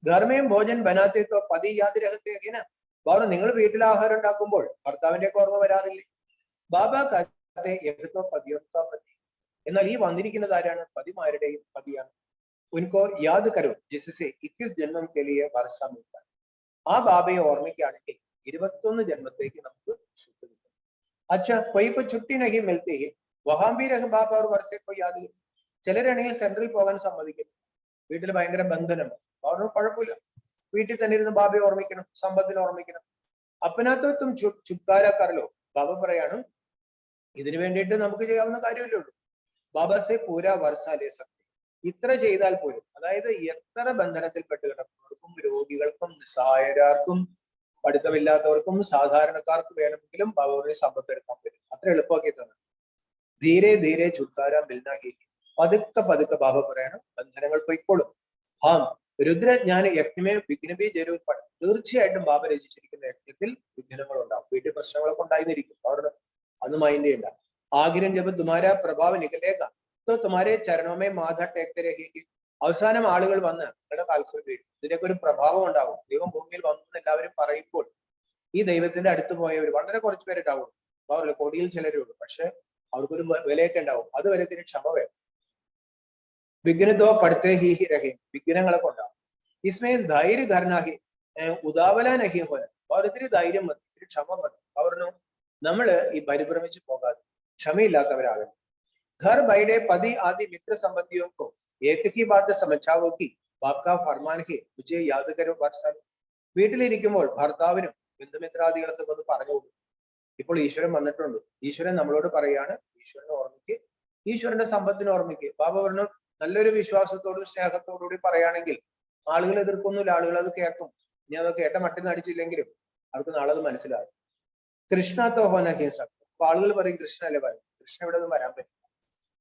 ധർമ്മയും ഭോജൻ ബനാത്തേത്തോ പതി യാതിരഹത്തേന, ബാബ നിങ്ങൾ വീട്ടിൽ ആഹാരം ഉണ്ടാക്കുമ്പോൾ ഭർത്താവിന്റെ ഒക്കെ ഓർമ്മ വരാറില്ലേ? ബാബ കത്തെ യഹ്തോ പതിയൊക്കെ പതി, എന്നാൽ ഈ വന്നിരിക്കുന്നത് ആരാണ്, പതിമാരുടെയും പതിയാണ്. ഉൻകോ യാദ് കരോ ജിസ്സെ 21 ജന്മം കെലിയെ വർഷ മിൽത്താ, ആ ബാബയെ ഓർമ്മിക്കുകയാണെങ്കിൽ 21 ജന്മത്തേക്ക് നമുക്ക് ശുദ്ധ കിട്ടും. അച്ഛാ കൊയ്ക്കോ ചുട്ടി നഹി മിൽത്തേ ഹെ വഹാം ഭി രഹ് ബാബ और വർഷെ കോ യാദ്, ചിലരാണെങ്കിൽ സെൻട്രൽ പോകാൻ സമ്മതിക്കും, വീട്ടിൽ ഭയങ്കര ബന്ധനം, അവർക്ക് കുഴപ്പമില്ല, വീട്ടിൽ തന്നെ ഇരുന്ന് ബാബയെ ഓർമ്മിക്കണം, സമ്പത്തിനെ ഓർമ്മിക്കണം. അപ്പനാത്വത്വം ചുക്കാര കറലോ, ബാബ പറയാണ് ഇതിനു വേണ്ടിയിട്ട് നമുക്ക് ചെയ്യാവുന്ന കാര്യമല്ലേ ഉള്ളൂ. ബാബാസെ പൂരാ വർഷാലേ സക്തി, ഇത്ര ചെയ്താൽ പോലും, അതായത് എത്ര ബന്ധനത്തിൽപ്പെട്ട് കിടക്കുന്നവർക്കും രോഗികൾക്കും നിസ്സഹായരാർക്കും പഠിത്തമില്ലാത്തവർക്കും സാധാരണക്കാർക്ക് വേണമെങ്കിലും ബാബയുടെ സമ്പത്ത് എടുക്കാൻ പറ്റും. അത്ര എളുപ്പമാക്കിയിട്ടാണ്. ധീരെ ധീരെ ചുക്കാര മിൽന ഹി, പതുക്കെ പതുക്കെ ബാബ പറയണം ബന്ധനങ്ങൾ പൊയ്ക്കോളും. ഹാം രുദ്രജ്ഞാന യജ്ഞമേ വിഘ്നബി ജരൂർ പഠ. തീർച്ചയായിട്ടും ബാബ രചിച്ചിരിക്കുന്ന യജ്ഞത്തിൽ വിഘ്നങ്ങൾ ഉണ്ടാവും, വീട്ടിൽ പ്രശ്നങ്ങളൊക്കെ ഉണ്ടായിരിക്കും. അവിടെ അത് മൈൻഡ് ചെയ്യണ്ട. ആഗ്രഹം ജപ തുമാര പ്രഭാവ നികലേക തോ തുമാരെ ചരണമേ മാധ ടേക്ക് രഹിക്ക്. അവസാനം ആളുകൾ വന്ന് നിങ്ങളുടെ കാൽക്കൽ വീഴും. ഇതിനൊക്കെ ഒരു പ്രഭാവം ഉണ്ടാവും. ദൈവം ഭൂമിയിൽ വന്നു എന്ന് എല്ലാവരും പറയുമ്പോൾ ഈ ദൈവത്തിന്റെ അടുത്ത് പോയവർ വളരെ കുറച്ച് പേരുണ്ടാവും. അവരുടെ കോടിയിൽ ചിലരേ ഉള്ളൂ. പക്ഷെ അവർക്കൊരു വിലയൊക്കെ ഉണ്ടാവും. അതുവരെ ഇതിന് ക്ഷമ വേണം. വിഘ്നതോ പഠിത്തേ ഹി രഹേ. വിഘ്നങ്ങളൊക്കെ ഉണ്ടാവും. ഇസ്മയും ധൈര്യ ഘർനാഹി ഉദാവല നഹി ഹോല. അവർ ഇത്തിരി ധൈര്യം മതി, ഇത്തിരി ക്ഷമ മതി. പറഞ്ഞു നമ്മള് ഈ പരിഭ്രമിച്ച് പോകാതെ ക്ഷമയില്ലാത്തവരാകണം. घर बैठे पति आदि मित्र संबंधियों को एक ही बात समझावो कि बाप का फरमान है मुझे याद करो वर्षा. വീട്ടിലിരിക്കുമ്പോൾ ഭർത്താവിനും ബന്ധുമിത്രാദികൾക്ക് ഒന്ന് പറഞ്ഞു കൊടുക്കും. ഇപ്പോൾ ഈശ്വരൻ വന്നിട്ടുണ്ട്, ഈശ്വരൻ നമ്മളോട് പറയാണ് ഈശ്വരനെ ഓർമ്മിക്ക്, ഈശ്വരന്റെ സമ്പത്തിനെ ഓർമ്മിക്ക്. ബാബ പറഞ്ഞു നല്ലൊരു വിശ്വാസത്തോടും സ്നേഹത്തോടുകൂടി പറയുകയാണെങ്കിൽ ആളുകൾ എതിർക്കൊന്നുമില്ല, ആളുകൾ അത് കേൾക്കും. ഇനി അത് കേട്ട മട്ടിൽ നടിച്ചില്ലെങ്കിലും അവർക്ക് നാളെ അത് മനസ്സിലാകും. കൃഷ്ണത്തോ ഹോന ഹിംസ. അപ്പൊ ആളുകൾ പറയും കൃഷ്ണല്ലേ പറയും, കൃഷ്ണ ഇവിടെ ഒന്നും വരാൻ പറ്റില്ല.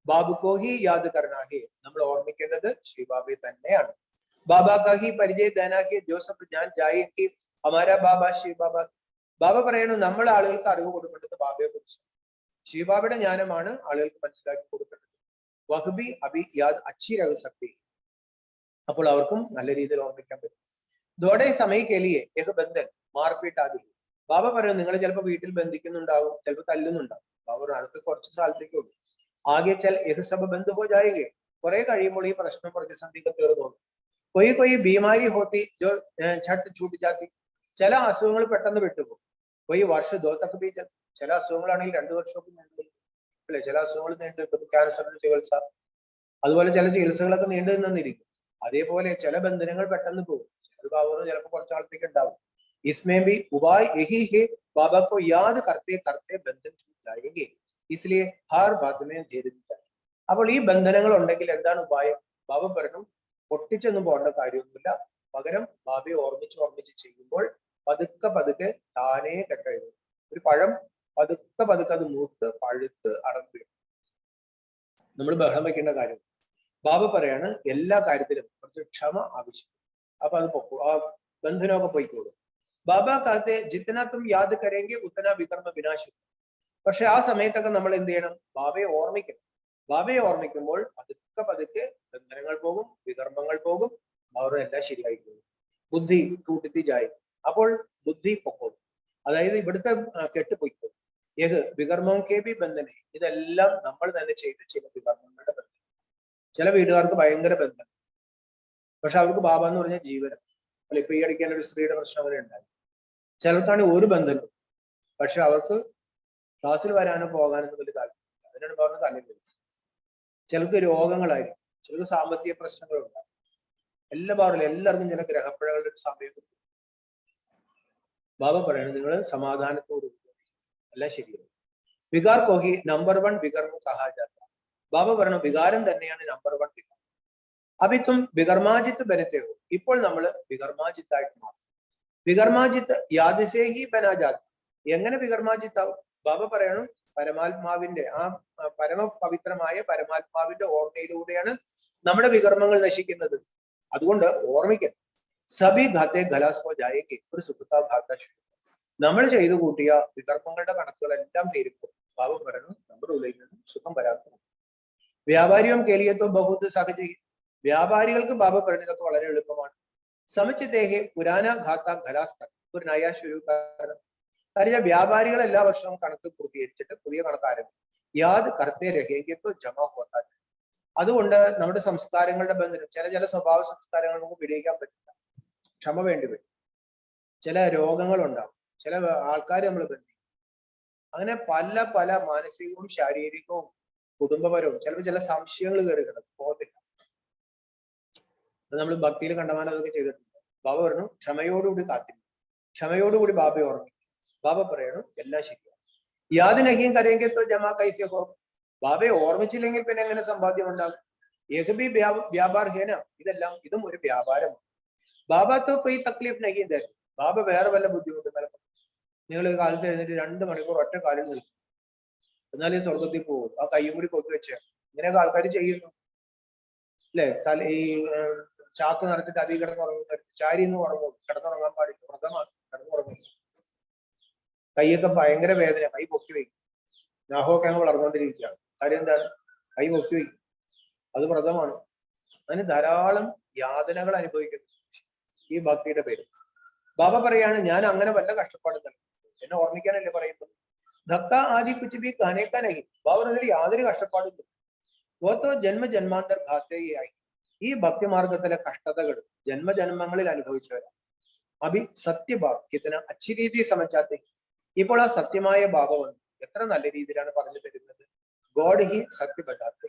ബാബു കോഹി യാദ് കർണാഹി. നമ്മൾ ഓർമ്മിക്കേണ്ടത് ശ്രീബാബയെ തന്നെയാണ്. ബാബ കാഹി പരിചയ ധനാഹി ജോസഫ് ഞാൻ ജായി ഹമാര ബാബ ശ്രീ ബാബ. ബാബ പറയണു നമ്മൾ ആളുകൾക്ക് അറിവ് കൊടുക്കേണ്ടത് ബാബയെ കുറിച്ച്. ശ്രീബാബയുടെ ജ്ഞാനമാണ് ആളുകൾക്ക് മനസ്സിലാക്കി കൊടുക്കേണ്ടത്. വഹബി അബി യാദ് അച്ചി രഹസക്തി. അപ്പോൾ അവർക്കും നല്ല രീതിയിൽ ഓർമ്മിക്കാൻ പറ്റും. ദോടെ സമയക്കേലിയെ ഏക ബന്ധൻ മാർപ്പീട്ടാതി. ബാബ പറയുന്നു നിങ്ങൾ ചിലപ്പോൾ വീട്ടിൽ ബന്ധിക്കുന്നുണ്ടാകും, ചിലപ്പോൾ തല്ലുന്നുണ്ടാകും. ബാബ ആൾക്ക് കുറച്ച് സ്ഥലത്തേക്ക് ഉള്ളൂ. ആകെ ചൽ ഏക സഭ ബന്ധു ഹോ ജായേഗെ. കുറെ കഴിയുമ്പോൾ ഈ പ്രശ്നം പ്രതിസന്ധിക്ക് തീർന്നു. കൊയ് ബീമാരി ഹോത്തി ജോ ഛട്ട് ചൂട്ടി ജാത്തി. ചില അസുഖങ്ങൾ പെട്ടെന്ന് വിട്ടുപോകും. കൊയ് വർഷ ദോ തക്ക് ബി. ചില അസുഖങ്ങളാണെങ്കിൽ 2 വർഷമൊക്കെ നീണ്ടു അല്ലെ, ചില അസുഖങ്ങൾ നീണ്ടു നിൽക്കും. ക്യാൻസറിന്റെ ചികിത്സ, അതുപോലെ ചില ചികിത്സകളൊക്കെ നീണ്ടു നിന്നിരിക്കും. അതേപോലെ ചില ബന്ധനങ്ങൾ പെട്ടെന്ന് പോകും. അത് ബാബ ചിലപ്പോൾ കുറച്ചാളത്തേക്ക് ഉണ്ടാവും. इसमें भी उपाय यही है बाबा को याद करते करते बंधन छूट जाएंगे, इसलिए हर बात में धीरे धीरे. അപ്പോൾ ഈ ബന്ധനങ്ങൾ ഉണ്ടെങ്കിൽ എന്താണ് ഉപായം? ബാബ പറഞ്ഞു പൊട്ടിച്ചൊന്നും പോകേണ്ട കാര്യമൊന്നുമില്ല. പകരം ബാബയെ ഓർമ്മിച്ച് ചെയ്യുമ്പോൾ പതുക്കെ പതുക്കെ താനേ കെട്ടഴുതും. ഒരു പഴം പതുക്കെ പതുക്കെ അത് മൂത്ത് പഴുത്ത് അടങ്ങി. നമ്മൾ ബഹളം വയ്ക്കേണ്ട കാര്യം. ബാബ പറയാണ് എല്ലാ കാര്യത്തിലും കുറച്ച് ക്ഷമ ആവശ്യം. അപ്പൊ അത് പൊക്കോ, ആ ബന്ധനമൊക്കെ പോയിക്കോളും. ബാബ കാലത്തെ ജിത്തന തും യാദ് കരേങ്കി ഉത്തന വികർമ്മ വിനാശം. പക്ഷെ ആ സമയത്തൊക്കെ നമ്മൾ എന്ത് ചെയ്യണം? ബാബയെ ഓർമ്മിക്കണം. ബാബയെ ഓർമ്മിക്കുമ്പോൾ പതുക്കെ പതുക്കെ ബന്ധനങ്ങൾ പോകും, വികർമ്മങ്ങൾ പോകും, അവരുടെ എല്ലാം ശരിയായി പോകും. ബുദ്ധി ടൂട്ടിത്തി ജായി. അപ്പോൾ ബുദ്ധി പൊക്കോളും. അതായത് ഇവിടുത്തെ കെട്ടുപോയിക്കോളും. ഏത് വികർമ്മം കെ ബി ബന്ധന. ഇതെല്ലാം നമ്മൾ തന്നെ ചെയ്ത് ചില വികർമ്മങ്ങളുടെ ബന്ധം. ചില വീട്ടുകാർക്ക് ഭയങ്കര ബന്ധം, പക്ഷെ അവർക്ക് ബാബ എന്ന് പറഞ്ഞ ജീവനം. അല്ല, ഇപ്പൊ ഈ ഇടയ്ക്ക് ഒരു സ്ത്രീയുടെ പ്രശ്നം അവരെ ഉണ്ടായി. ചിലർക്കാണെങ്കിൽ ഒരു ബന്ധനം, പക്ഷെ അവർക്ക് ക്ലാസ്സിൽ വരാനോ പോകാനൊന്നും വലിയ താല്പര്യം. അതിനാണ് പറഞ്ഞത് അല്ലെങ്കിൽ ചിലർക്ക് രോഗങ്ങളായിരിക്കും, ചിലർക്ക് സാമ്പത്തിക പ്രശ്നങ്ങളുണ്ടാകും. എല്ലാം പറഞ്ഞില്ല, എല്ലാവർക്കും ചില ഗ്രഹപ്പിഴകളുടെ ഒരു സമയം. ബാബ പറയണത് നിങ്ങൾ സമാധാനത്തോട് എല്ലാം ശരിയാവും. Vicar കോഹി number 1 വികർമ്മ കഹാജാത്ത. ബാബ പറയണ വികാരം തന്നെയാണ് നമ്പർ 1 വികാരം. അഭിത്തും വികർമാജിത്ത് ബനത്തേഹോ. ഇപ്പോൾ നമ്മൾ വികർമാജിത്തായിട്ട് മാറും. വികർമാജിത്ത് യാദിസേഹി ബനാജാത്ത്. എങ്ങനെ വികർമാജിത്താവും? ബാബ പറയണു പരമാത്മാവിന്റെ ആ പരമ പവിത്രമായ പരമാത്മാവിന്റെ ഓർമ്മയിലൂടെയാണ് നമ്മുടെ വികർമ്മങ്ങൾ നശിക്കുന്നത്. അതുകൊണ്ട് ഓർമ്മിക്കണം. സബി ഘാത്തെ ഖലാസ്പോ ജായേക്ക് ഒരു സുഖത്താ ഘാത്ത. നമ്മൾ ചെയ്തു കൂട്ടിയ വികർമ്മങ്ങളുടെ കണക്കുകളെല്ലാം തീരുമ്പോൾ ബാബ പറയണു നമ്മുടെ ഉള്ളിൽ നിന്നും സുഖം വരാൻ തുടങ്ങും. വ്യാപാരിയും കേലിയത്തോ ബഹുത് സഹജി. വ്യാപാരികൾക്ക് ബാബ പറയുന്നതൊക്കെ വളരെ എളുപ്പമാണ്. സമചിത്തേഹെ പുരാന ഘാത്ത ഖലാസ്കർ ഒരു നയ ശുരു. കാര്യം വ്യാപാരികൾ എല്ലാ വർഷവും കണക്ക് പൂർത്തീകരിച്ചിട്ട് പുതിയ കണക്ക് ആരംഭിക്കും. യാദ് കർത്തേ രഹേങ്കത്തോ ജമാ ഹോത്താ. അതുകൊണ്ട് നമ്മുടെ സംസ്കാരങ്ങളുടെ ബന്ധനം, ചില സ്വഭാവ സംസ്കാരങ്ങൾ നമുക്ക് വിലയിക്കാൻ പറ്റില്ല, ക്ഷമ വേണ്ടി വരും. ചില രോഗങ്ങൾ ഉണ്ടാവും, ചില ആൾക്കാർ നമ്മൾ ബന്ധിക്കും. അങ്ങനെ പല പല മാനസികവും ശാരീരികവും കുടുംബപരവും ചിലപ്പോൾ ചില സംശയങ്ങൾ കയറി കിടക്കും, പോകത്തില്ല. അത് നമ്മൾ ഭക്തിയിൽ കണ്ടമാനം അതൊക്കെ ചെയ്തിട്ടുണ്ട്. ബാബ പറഞ്ഞു ക്ഷമയോടുകൂടി കാത്തിരിക്കും, ക്ഷമയോടുകൂടി ബാബയെ ഓർമ്മിക്കും. ബാബ പറയണു എല്ലാം ശരിയാണ്. യാതിനഹിയും കരയെങ്കിൽ ജമാ കൈസ്യ ഹോ. ബാബയെ ഓർമ്മിച്ചില്ലെങ്കിൽ പിന്നെ എങ്ങനെ സമ്പാദ്യം ഉണ്ടാകും? ഏകബി വ്യാപാർ ഹേന. ഇതും ഒരു വ്യാപാരമാണ്. ബാബ തോ ഈ തക്ലീഫ് നഹീ തരും. ബാബ വേറെ വല്ല ബുദ്ധിമുട്ട് നൽകും. നിങ്ങൾ കാലത്ത് എഴുന്നേറ്റ് 2 മണിക്കൂർ ഒറ്റ കാലിൽ നിൽക്കും, എന്നാലേ സ്വർഗത്തിൽ പോകും. ആ കയ്യും കൂടി കൊത്തി വെച്ചാൽ ഇങ്ങനെയൊക്കെ ആൾക്കാർ ചെയ്യുന്നു. അല്ലെ? ഈ ചാക്ക് നിറച്ചിട്ട് അതിൽ കിടന്നുറങ്ങുന്ന ചാരി എന്ന് ഉറങ്ങും, കിടന്നുറങ്ങാൻ പാടില്ല, വ്രതമാണ്, കിടന്നുറങ്ങും. കൈയൊക്കെ ഭയങ്കര വേദന, കൈ പൊക്കി വയ്ക്കും. നാഹമൊക്കെ അങ്ങ് വളർന്നുകൊണ്ടിരിക്കുകയാണ്. കാര്യം എന്താണ്? കൈ പൊക്കി വയ്ക്കും, അത് വ്രതമാണ്. അതിന് ധാരാളം യാതനകൾ അനുഭവിക്കുന്നു ഈ ഭക്തിയുടെ പേര്. ബാബ പറയാണ്, ഞാൻ അങ്ങനെ വല്ല കഷ്ടപ്പാടും നൽകും. എന്നെ ഓർമ്മിക്കാനല്ലേ പറയുന്നത്. ധക്ക ആദി കുച്ചിബി കാനേക്കാനഹി. ബാബ അതിൽ യാതൊരു കഷ്ടപ്പാടും ഓത്തോ ജന്മ ജന്മാന്തർ ഘാത്തയായി. ഈ ഭക്തിമാർഗത്തിലെ കഷ്ടതകൾ ജന്മജന്മങ്ങളിൽ അനുഭവിച്ചവരാണ്. അഭി സത്യവാക്യത്തിന് അച്ഛ രീതി സമച്ചാത്തെ. ഇപ്പോൾ ആ സത്യമായ ബാബ വന്നു എത്ര നല്ല രീതിയിലാണ് പറഞ്ഞു തരുന്നത്. ഗോഡ് ഹി സത്യപദാർത്ഥ.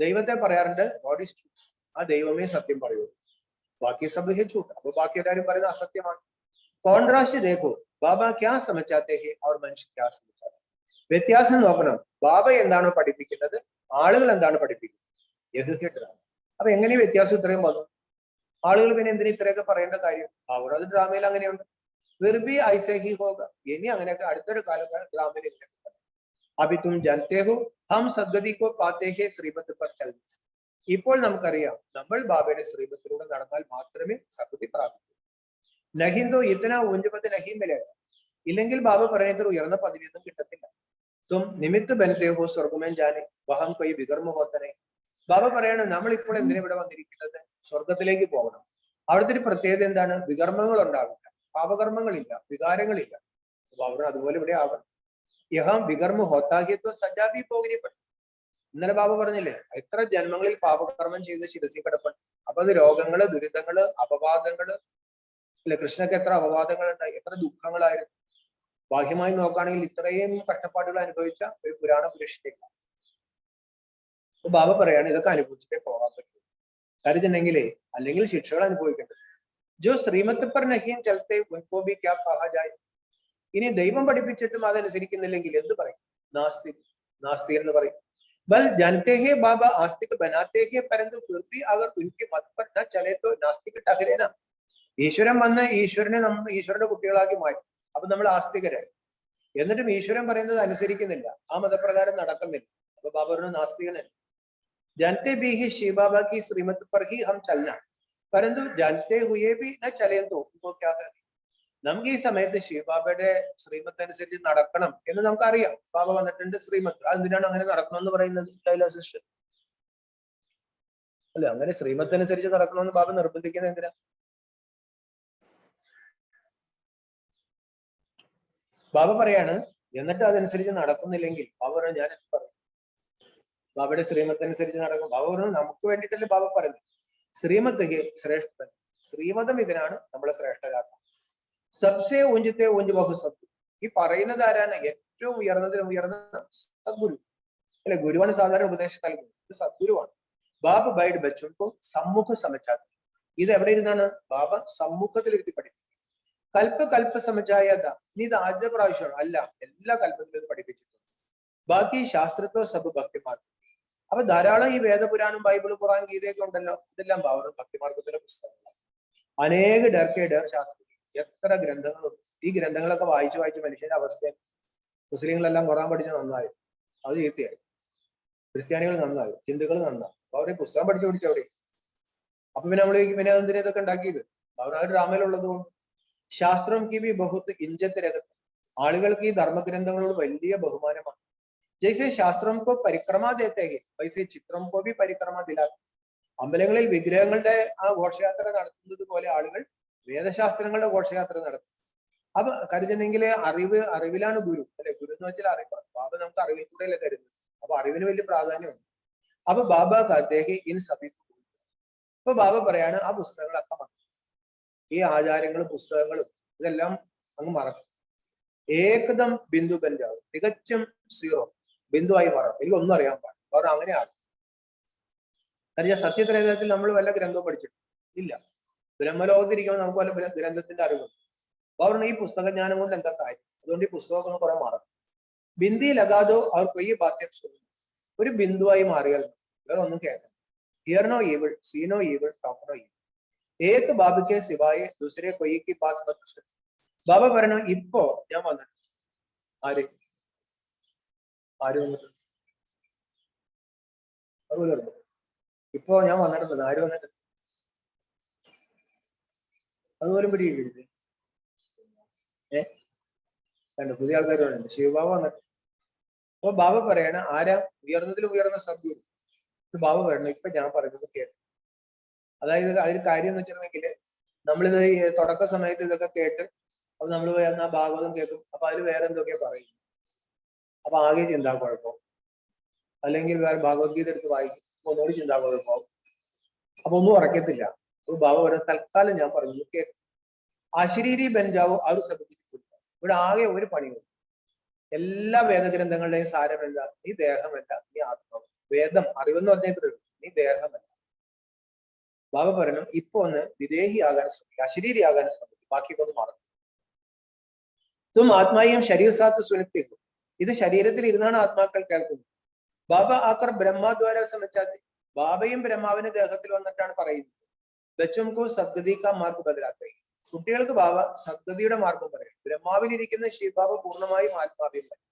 ദൈവത്തെ പറയാറുണ്ട് ഗോഡ് ഈസ് ട്രൂത്ത്. ആ ദൈവമേ സത്യം പറയൂ. ബാക്കി സബ് ഹെ ഝൂഠ്. അപ്പൊ ബാക്കി എല്ലാവരും പറയുന്നത് അസത്യമാണ്. കോൺട്രാസ്റ്റ് ദേഖോ ബാബ ക്യാ സമച്ചാത്തെ ഹെ और മനുഷ്യ ക്യാ സമച്ചാത്തെ. വ്യത്യാസം നോക്കണം. ബാബ എന്താണോ പഠിപ്പിക്കുന്നത്, ആളുകൾ എന്താണ് പഠിപ്പിക്കുന്നത്. അപ്പൊ എങ്ങനെ വ്യത്യാസം ഇത്രയും വന്നു? ആളുകൾ പിന്നെ എന്തിനാ ഇത്രയൊക്കെ പറയേണ്ട കാര്യം? അവർ അത് ഡ്രാമയിൽ അങ്ങനെയുണ്ട്. വെറുതെ ഐസഹി ഹോക. ഇനി അങ്ങനെയൊക്കെ അടുത്തൊരു കാലത്ത് ഡ്രാമയിൽ ഇങ്ങനെയൊക്കെ. അഭി തും ജാനത്തെ ഹോ ഹം സദ്ഗതി കോ പാത്തെ ഹെ ശ്രീമത്ത് പർ ചൽ. ഇപ്പോൾ നമുക്കറിയാം, നമ്മൾ ബാബയുടെ ശ്രീമത്തിലൂടെ നടന്നാൽ മാത്രമേ സദ്ഗതി പ്രാപിക്കൂ. നഹിന്തോ ഇത്തന ഊഞ്ചപത്ത് നഹി മിലേഗ. ഇല്ലെങ്കിൽ ബാബ പറയുന്നത് ഉയർന്ന പദവിയൊന്നും കിട്ടത്തില്ല. തും നിമിത്ത ബനത്തെ ഹോ സ്വർഗമേൻ ജാനെ വഹം കൊയ് വികർമ്മ ഹോത്തനെ. ബാബ പറയാണ്, നമ്മൾ ഇപ്പോൾ എന്തിനാ ഇവിടെ വന്നിരിക്കുന്നത്? സ്വർഗത്തിലേക്ക് പോകണം. അവിടുത്തെ ഒരു പ്രത്യേകത എന്താണ്? വികർമ്മങ്ങൾ ഉണ്ടാവില്ല, പാപകർമ്മങ്ങളില്ല, വികാരങ്ങളില്ല. ബാബ അതുപോലെ ഇവിടെ ആകണം. യഹാം വികർമ്മ ഹോത്താഹിത്വ സജാബി പോകിനിപ്പെട്ടു. ഇന്നലെ ബാബ പറഞ്ഞില്ലേ, എത്ര ജന്മങ്ങളിൽ പാപകർമ്മം ചെയ്ത് ശിരസി കിടപ്പുണ്ട്. അപ്പൊ അത് രോഗങ്ങള്, ദുരിതങ്ങള്, അപവാദങ്ങള്. അല്ലെ, കൃഷ്ണക്ക് എത്ര അപവാദങ്ങൾ ഉണ്ടായി, എത്ര ദുഃഖങ്ങളായിരുന്നു. ബാഹ്യമായി നോക്കുകയാണെങ്കിൽ ഇത്രയും കഷ്ടപ്പാടുകൾ അനുഭവിച്ച ഒരു പുരാണ പുരുഷനില്ല. അപ്പൊ ബാബ പറയാണ്, ഇതൊക്കെ അനുഭവിച്ചിട്ടേ പോകാൻ പറ്റൂ. കരുതുന്നെങ്കിലേ അല്ലെങ്കിൽ ശിക്ഷകൾ അനുഭവിക്കേണ്ടത്. ജോ ശ്രീമത്ത് പർ നഹീം ചലത്തെ ഉൻകോ ഭി ക്യാ കഹാ ജായേ. ഇനി ദൈവം പഠിപ്പിച്ചിട്ടും അതനുസരിക്കുന്നില്ലെങ്കിൽ എന്ത് പറയും? നാസ്തിക്, നാസ്തികൻ എന്ന് പറയും. ബൽ ജാനത്തെ ഹേ ബാബ ആസ്തിക് ബനാത്തെ ഹേ പരന്തു ഫിർ ഭി അഗർ ഉൻകി മത് പർ ന ചലേ തോ നാസ്തിക് ടഹരേന. ഈശ്വരൻ വന്ന് ഈശ്വരനെ നമ്മൾ ഈശ്വരന്റെ കുട്ടികളാക്കി മാറ്റി. അപ്പൊ നമ്മൾ ആസ്തികരായി. എന്നിട്ടും ഈശ്വരൻ പറയുന്നത് അനുസരിക്കുന്നില്ല, ആ മതപ്രകാരം നടക്കുന്നില്ല. അപ്പൊ ബാബ ഒരു നാസ്തികനാണ്. जानते भी ही शिव बाबा की श्रीमत पर ही हम चलना, परंतु जानते हुए भी न चले तो उनको क्या करें? നമുക്ക് ഈ സമയത്ത് ശിവബാബയുടെ ശ്രീമത്ത് അനുസരിച്ച് നടക്കണം എന്ന് നമുക്കറിയാം. ബാബ വന്നിട്ടുണ്ട് ശ്രീമത്ത്. അതെന്തിനാണ് അങ്ങനെ നടക്കണം എന്ന് പറയുന്നത്? ലൈലാസിസ്റ്റർ അല്ലെ, അങ്ങനെ ശ്രീമത്ത് അനുസരിച്ച് നടക്കണമെന്ന് ബാബ നിർബന്ധിക്കുന്നത് എന്തിനാ? ബാബ പറയാണ്, എന്നിട്ട് അതനുസരിച്ച് നടക്കുന്നില്ലെങ്കിൽ ബാബ പറഞ്ഞു, ഞാൻ എന്ത് പറയും? ബാബയുടെ ശ്രീമത്ത് അനുസരിച്ച് നടക്കും. ബാബ പറഞ്ഞു, നമുക്ക് വേണ്ടിയിട്ടല്ലേ ബാബ പറഞ്ഞു. ശ്രീമത്ത് ശ്രേഷ്ഠൻ. ശ്രീമതം ഇതിനാണ് നമ്മളെ ശ്രേഷ്ഠരാക്കുന്നത്. സബ്സെ ഊഞ്ചത്തെ ഊഞ്ച് ബഹു സദ്ഗുരു. ഈ പറയുന്നത് ആരാണ്? ഏറ്റവും ഉയർന്നതിലും ഉയർന്ന സദ്ഗുരു അല്ലെ. ഗുരുവാണ് സാധാരണ ഉപദേശം നൽകുന്നത്, ഇത് സദ്ഗുരുവാണ്. ബാബ ബൈഡ് ബച്ചുക്കോ സമ്മുഖ സമച്ചാതി. ഇത് എവിടെ ഇരുന്നാണ്? ബാബ സമ്മുഖത്തിൽ ഇരുത്തി പഠിപ്പിക്കും. കൽപ്പ കൽപ്പ സമചായത. ഇനി ഇത് ആദ്യ പ്രാവശ്യമാണ് അല്ല, എല്ലാ കൽപ്പത്തിലും ഇത് പഠിപ്പിച്ചിട്ടുണ്ട്. ബാക്കി ശാസ്ത്രത്വ സബ് ഭക്തിമാർഗം. അപ്പൊ ധാരാളം ഈ വേദപുരാണം, ബൈബിൾ, ഖുറാൻ, ഗീതയൊക്കെ ഉണ്ടല്ലോ. ഇതെല്ലാം ബാബർ ഭക്തിമാർഗത്തിലെ പുസ്തകങ്ങളാണ്. അനേക ഡർക്കേഡ് ശാസ്ത്രം, എത്ര ഗ്രന്ഥങ്ങളുണ്ട്. ഈ ഗ്രന്ഥങ്ങളൊക്കെ വായിച്ചു വായിച്ച് മനുഷ്യന്റെ അവസ്ഥ. മുസ്ലിങ്ങളെല്ലാം ഖുറാൻ പഠിച്ച് നന്നായി, അത് ചീത്തയായി. ക്രിസ്ത്യാനികൾ നന്നായി, ഹിന്ദുക്കൾ നന്നായി. അപ്പൊ അവരെ പുസ്തകം പഠിച്ചവിടെ. അപ്പൊ പിന്നെ നമ്മൾ പിന്നെ എന്തിനാ ഇതൊക്കെ ഉണ്ടാക്കിയത്? അവർ ആ ഡ്രാമയിലുള്ളത് കൊണ്ട്. ശാസ്ത്രം കി ബി ബഹുത്ത് ഇഞ്ചത്ത് രഹത്ത്. ആളുകൾക്ക് ഈ ധർമ്മഗ്രന്ഥങ്ങളോട് വലിയ ബഹുമാനമാണ്. ജൈസെ ശാസ്ത്രം കോ പരിക്രമ ദേത്തെ ഹെ വൈസെ ചിത്രം കോ ബി പരിക്രമ ദിലാത്തെ. അമ്പലങ്ങളിൽ വിഗ്രഹങ്ങളുടെ ആ ഘോഷയാത്ര നടത്തുന്നത് പോലെ ആളുകൾ വേദശാസ്ത്രങ്ങളുടെ ഘോഷയാത്ര നടത്തും. അപ്പൊ കരുതുന്നെങ്കിൽ അറിവിലാണ് ഗുരു അല്ലെ. ഗുരു എന്ന് വെച്ചാൽ അറിവാണ്. ബാബ നമുക്ക് അറിവിൽ കൂടെയല്ലേ തരുന്നത്. അപ്പൊ അറിവിന് വലിയ പ്രാധാന്യമുണ്ട്. അപ്പൊ ബാബ അദ്ദേഹം ഇൻ സഭയ്ക്ക്. ഇപ്പൊ ബാബ പറയാണ്, ആ പുസ്തകങ്ങളൊക്കെ മറക്കും. ഈ ആചാരങ്ങളും പുസ്തകങ്ങളും ഇതെല്ലാം അങ്ങ് മറക്കും. ഏകദം ബിന്ദു ബന്ധാവും, തികച്ചും സീറോ, ബിന്ദുവായി മാറും. എനിക്കൊന്നും അറിയാൻ പാടില്ല. കാരണം അങ്ങനെ ആകും. കാരണം സത്യത്രേതത്തിൽ നമ്മൾ വല്ല ഗ്രന്ഥവും പഠിച്ചിട്ടുണ്ട് ഇല്ല. ബ്രഹ്മലോകത്തിരിക്കുമ്പോൾ നമുക്ക് വല്ല ഗ്രന്ഥത്തിന്റെ അറിവുണ്ട്. അവർ ഈ പുസ്തകജ്ഞാനം കൊണ്ട് എന്താ കാര്യം? അതുകൊണ്ട് ഈ പുസ്തകമൊക്കെ ഒന്ന് കുറെ മാറും. ബിന്ദി ലഗാദോ അവർ കൊയ്യ ബാധ്യം. ഒരു ബിന്ദുവായി മാറിയാൽ വേറെ ഒന്നും കേൾക്കണം. Hear no evil, see no evil, talk no evil. ഏക്ക് ബാബയ്ക്ക് സിവായെ ദൂസരെ കൊയ്ക്ക് ബാത് മത്. ബാബ പറഞ്ഞു, ഇപ്പോ ഞാൻ വന്നിട്ട് ആര് ആര് വന്നിട്ട് അതുപോലെ ഇപ്പൊ ഞാൻ വന്നിട്ടുണ്ട്, ആര് വന്നിട്ട് അതുപോലും പിടിയിട്ടില്ല. കണ്ടു പുതിയ ആൾക്കാർ വന്നിട്ടുണ്ട്. ശിവബാബ വന്നിട്ട് അപ്പൊ ബാബ പറയണ ആരാ ഉയർന്നതിലും ഉയർന്ന സദ്ഗുരു. ബാബ പറയണു ഇപ്പൊ ഞാൻ പറയുന്നത് കേട്ടു. അതായത് അതിൽ കാര്യം എന്ന് വെച്ചിട്ടുണ്ടെങ്കിൽ നമ്മളിത് ഈ തുടക്ക സമയത്ത് ഇതൊക്കെ കേട്ട് അപ്പൊ നമ്മൾ പോയി ആ ഭാഗവതം കേൾക്കും. അപ്പൊ അതിൽ വേറെ എന്തൊക്കെയാ പറയും. അപ്പൊ ആകെ ചിന്താക്കുഴപ്പം, അല്ലെങ്കിൽ വേറെ ഭഗവത്ഗീത എടുത്ത് വായിക്കും, ഒന്നുകൂടി ചിന്താക്കുഴപ്പം, അപ്പൊ ഒന്നും ഉറക്കത്തില്ല. അപ്പൊ ബാബ പറയുന്നത് തൽക്കാലം ഞാൻ പറഞ്ഞു കേൾക്കും. അശരീരി ബെഞ്ചാവോ അത് സബന്ധിച്ചിട്ടില്ല. ഇവിടെ ആകെ ഒരു പണിയുണ്ട്. എല്ലാ വേദഗ്രന്ഥങ്ങളുടെയും സാരമല്ല നീ ദേഹമല്ല, നീ ആത്മാവ്. വേദം അറിവെന്ന് പറഞ്ഞാൽ നീ ദേഹമല്ല. ബാബ പറഞ്ഞു ഇപ്പൊ ഒന്ന് വിദേഹിയാകാൻ ശ്രമിക്കുക, അശരീരിയാകാൻ ശ്രമിക്കുക, ബാക്കിയൊക്കെ ഒന്ന് മറന്നു. തും ആത്മായും ശരീര സാത്ത് സുനിത്യം. ഇത് ശരീരത്തിൽ ഇരുന്നാണ് ആത്മാക്കൾ കേൾക്കുന്നത്. ബാബ ആക്കർ ബ്രഹ്മദ്വാര സമച്ചാത്തി. ബാബയും ബ്രഹ്മാവിന്റെ ദേഹത്തിൽ വന്നിട്ടാണ് പറയുന്നത്. ബച്ചുംകോ സദ്ഗതിക്ക മാർഗ് ബദലാത്ത. കുട്ടികൾക്ക് ബാബ സദ്ഗതിയുടെ മാർഗം പറയും. ബ്രഹ്മാവിലിരിക്കുന്ന ശിവബാബ പൂർണ്ണമായും ആത്മാഭിമാനി.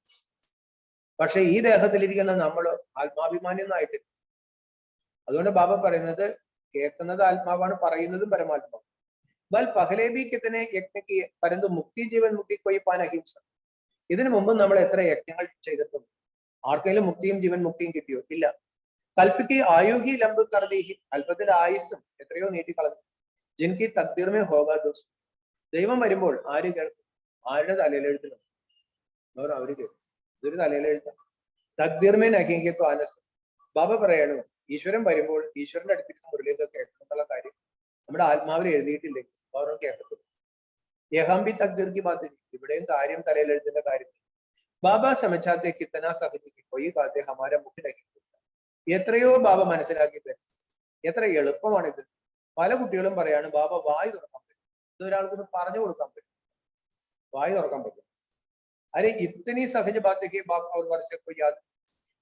പക്ഷെ ഈ ദേഹത്തിലിരിക്കുന്ന നമ്മളോ ആത്മാഭിമാനിയൊന്നായിട്ടില്ല. അതുകൊണ്ട് ബാബ പറയുന്നത് കേൾക്കുന്നത് ആത്മാവാണ്, പറയുന്നതും പരമാത്മാവ്. ബൽ പഹലേബി കിത്തനെ യജ്ഞക്ക് പരന്തു മുക്തി ജീവൻ മുക്തി കൊയ്പാൻ അഹിംസ. ഇതിനു മുമ്പ് നമ്മൾ എത്ര യജ്ഞങ്ങൾ ചെയ്തിട്ടുണ്ട്? ആർക്കെങ്കിലും മുക്തിയും ജീവൻ മുക്തിയും കിട്ടിയോ? ഇല്ല. കൽപ്പിക്ക് ആയുഹി ലംബ് കർദീഹി. അല്പത്തിന്റെ ആയുസ്സും എത്രയോ നീട്ടിക്കളഞ്ഞു. ജിൻകി തക്ദീർമേ ഹോഗാ ദോസ്. ദൈവം വരുമ്പോൾ ആര് കേൾക്കും? ആരുടെ തലയിലെഴുത്തിലും അവര് കേൾക്കും. ഇതൊരു തലയിലെഴുത്താണ്. തക്ദീർമേ നഹീങ്കോ ആനസ്. ബാബ പറയണു ഈശ്വരൻ വരുമ്പോൾ ഈശ്വരന്റെ അടുത്തിരിക്കുന്ന മുറിലേക്ക് കേൾക്കണം എന്നുള്ള കാര്യം നമ്മുടെ ആത്മാവിൽ എഴുതിയിട്ടില്ലെങ്കിൽ അവരും കേൾക്കത്തില്ല. യഹംബി തക്ദീർക്കി ബാധ്യത. ഇവിടെയും കാര്യം തലയിലെഴുത്തിന്റെ കാര്യം. ബാബ സമച്ചാത്തെ കിത്തന സഹജിക്കോ ഈ കാലത്തെ ഹമാര മുഖിലാക്കി. എത്രയോ ബാബ മനസ്സിലാക്കി തരും. എത്ര എളുപ്പമാണിത്. പല കുട്ടികളും പറയാണ് ബാബ വായി തുറക്കാൻ പറ്റും. ഇതൊരാൾക്കൊന്ന് പറഞ്ഞു കൊടുക്കാൻ പറ്റും, വായി തുറക്കാൻ പറ്റും. അരെ ഇത്തനി സഹജ ബാധ്യക്ക് അവർ വർഷക്കോ യാത്.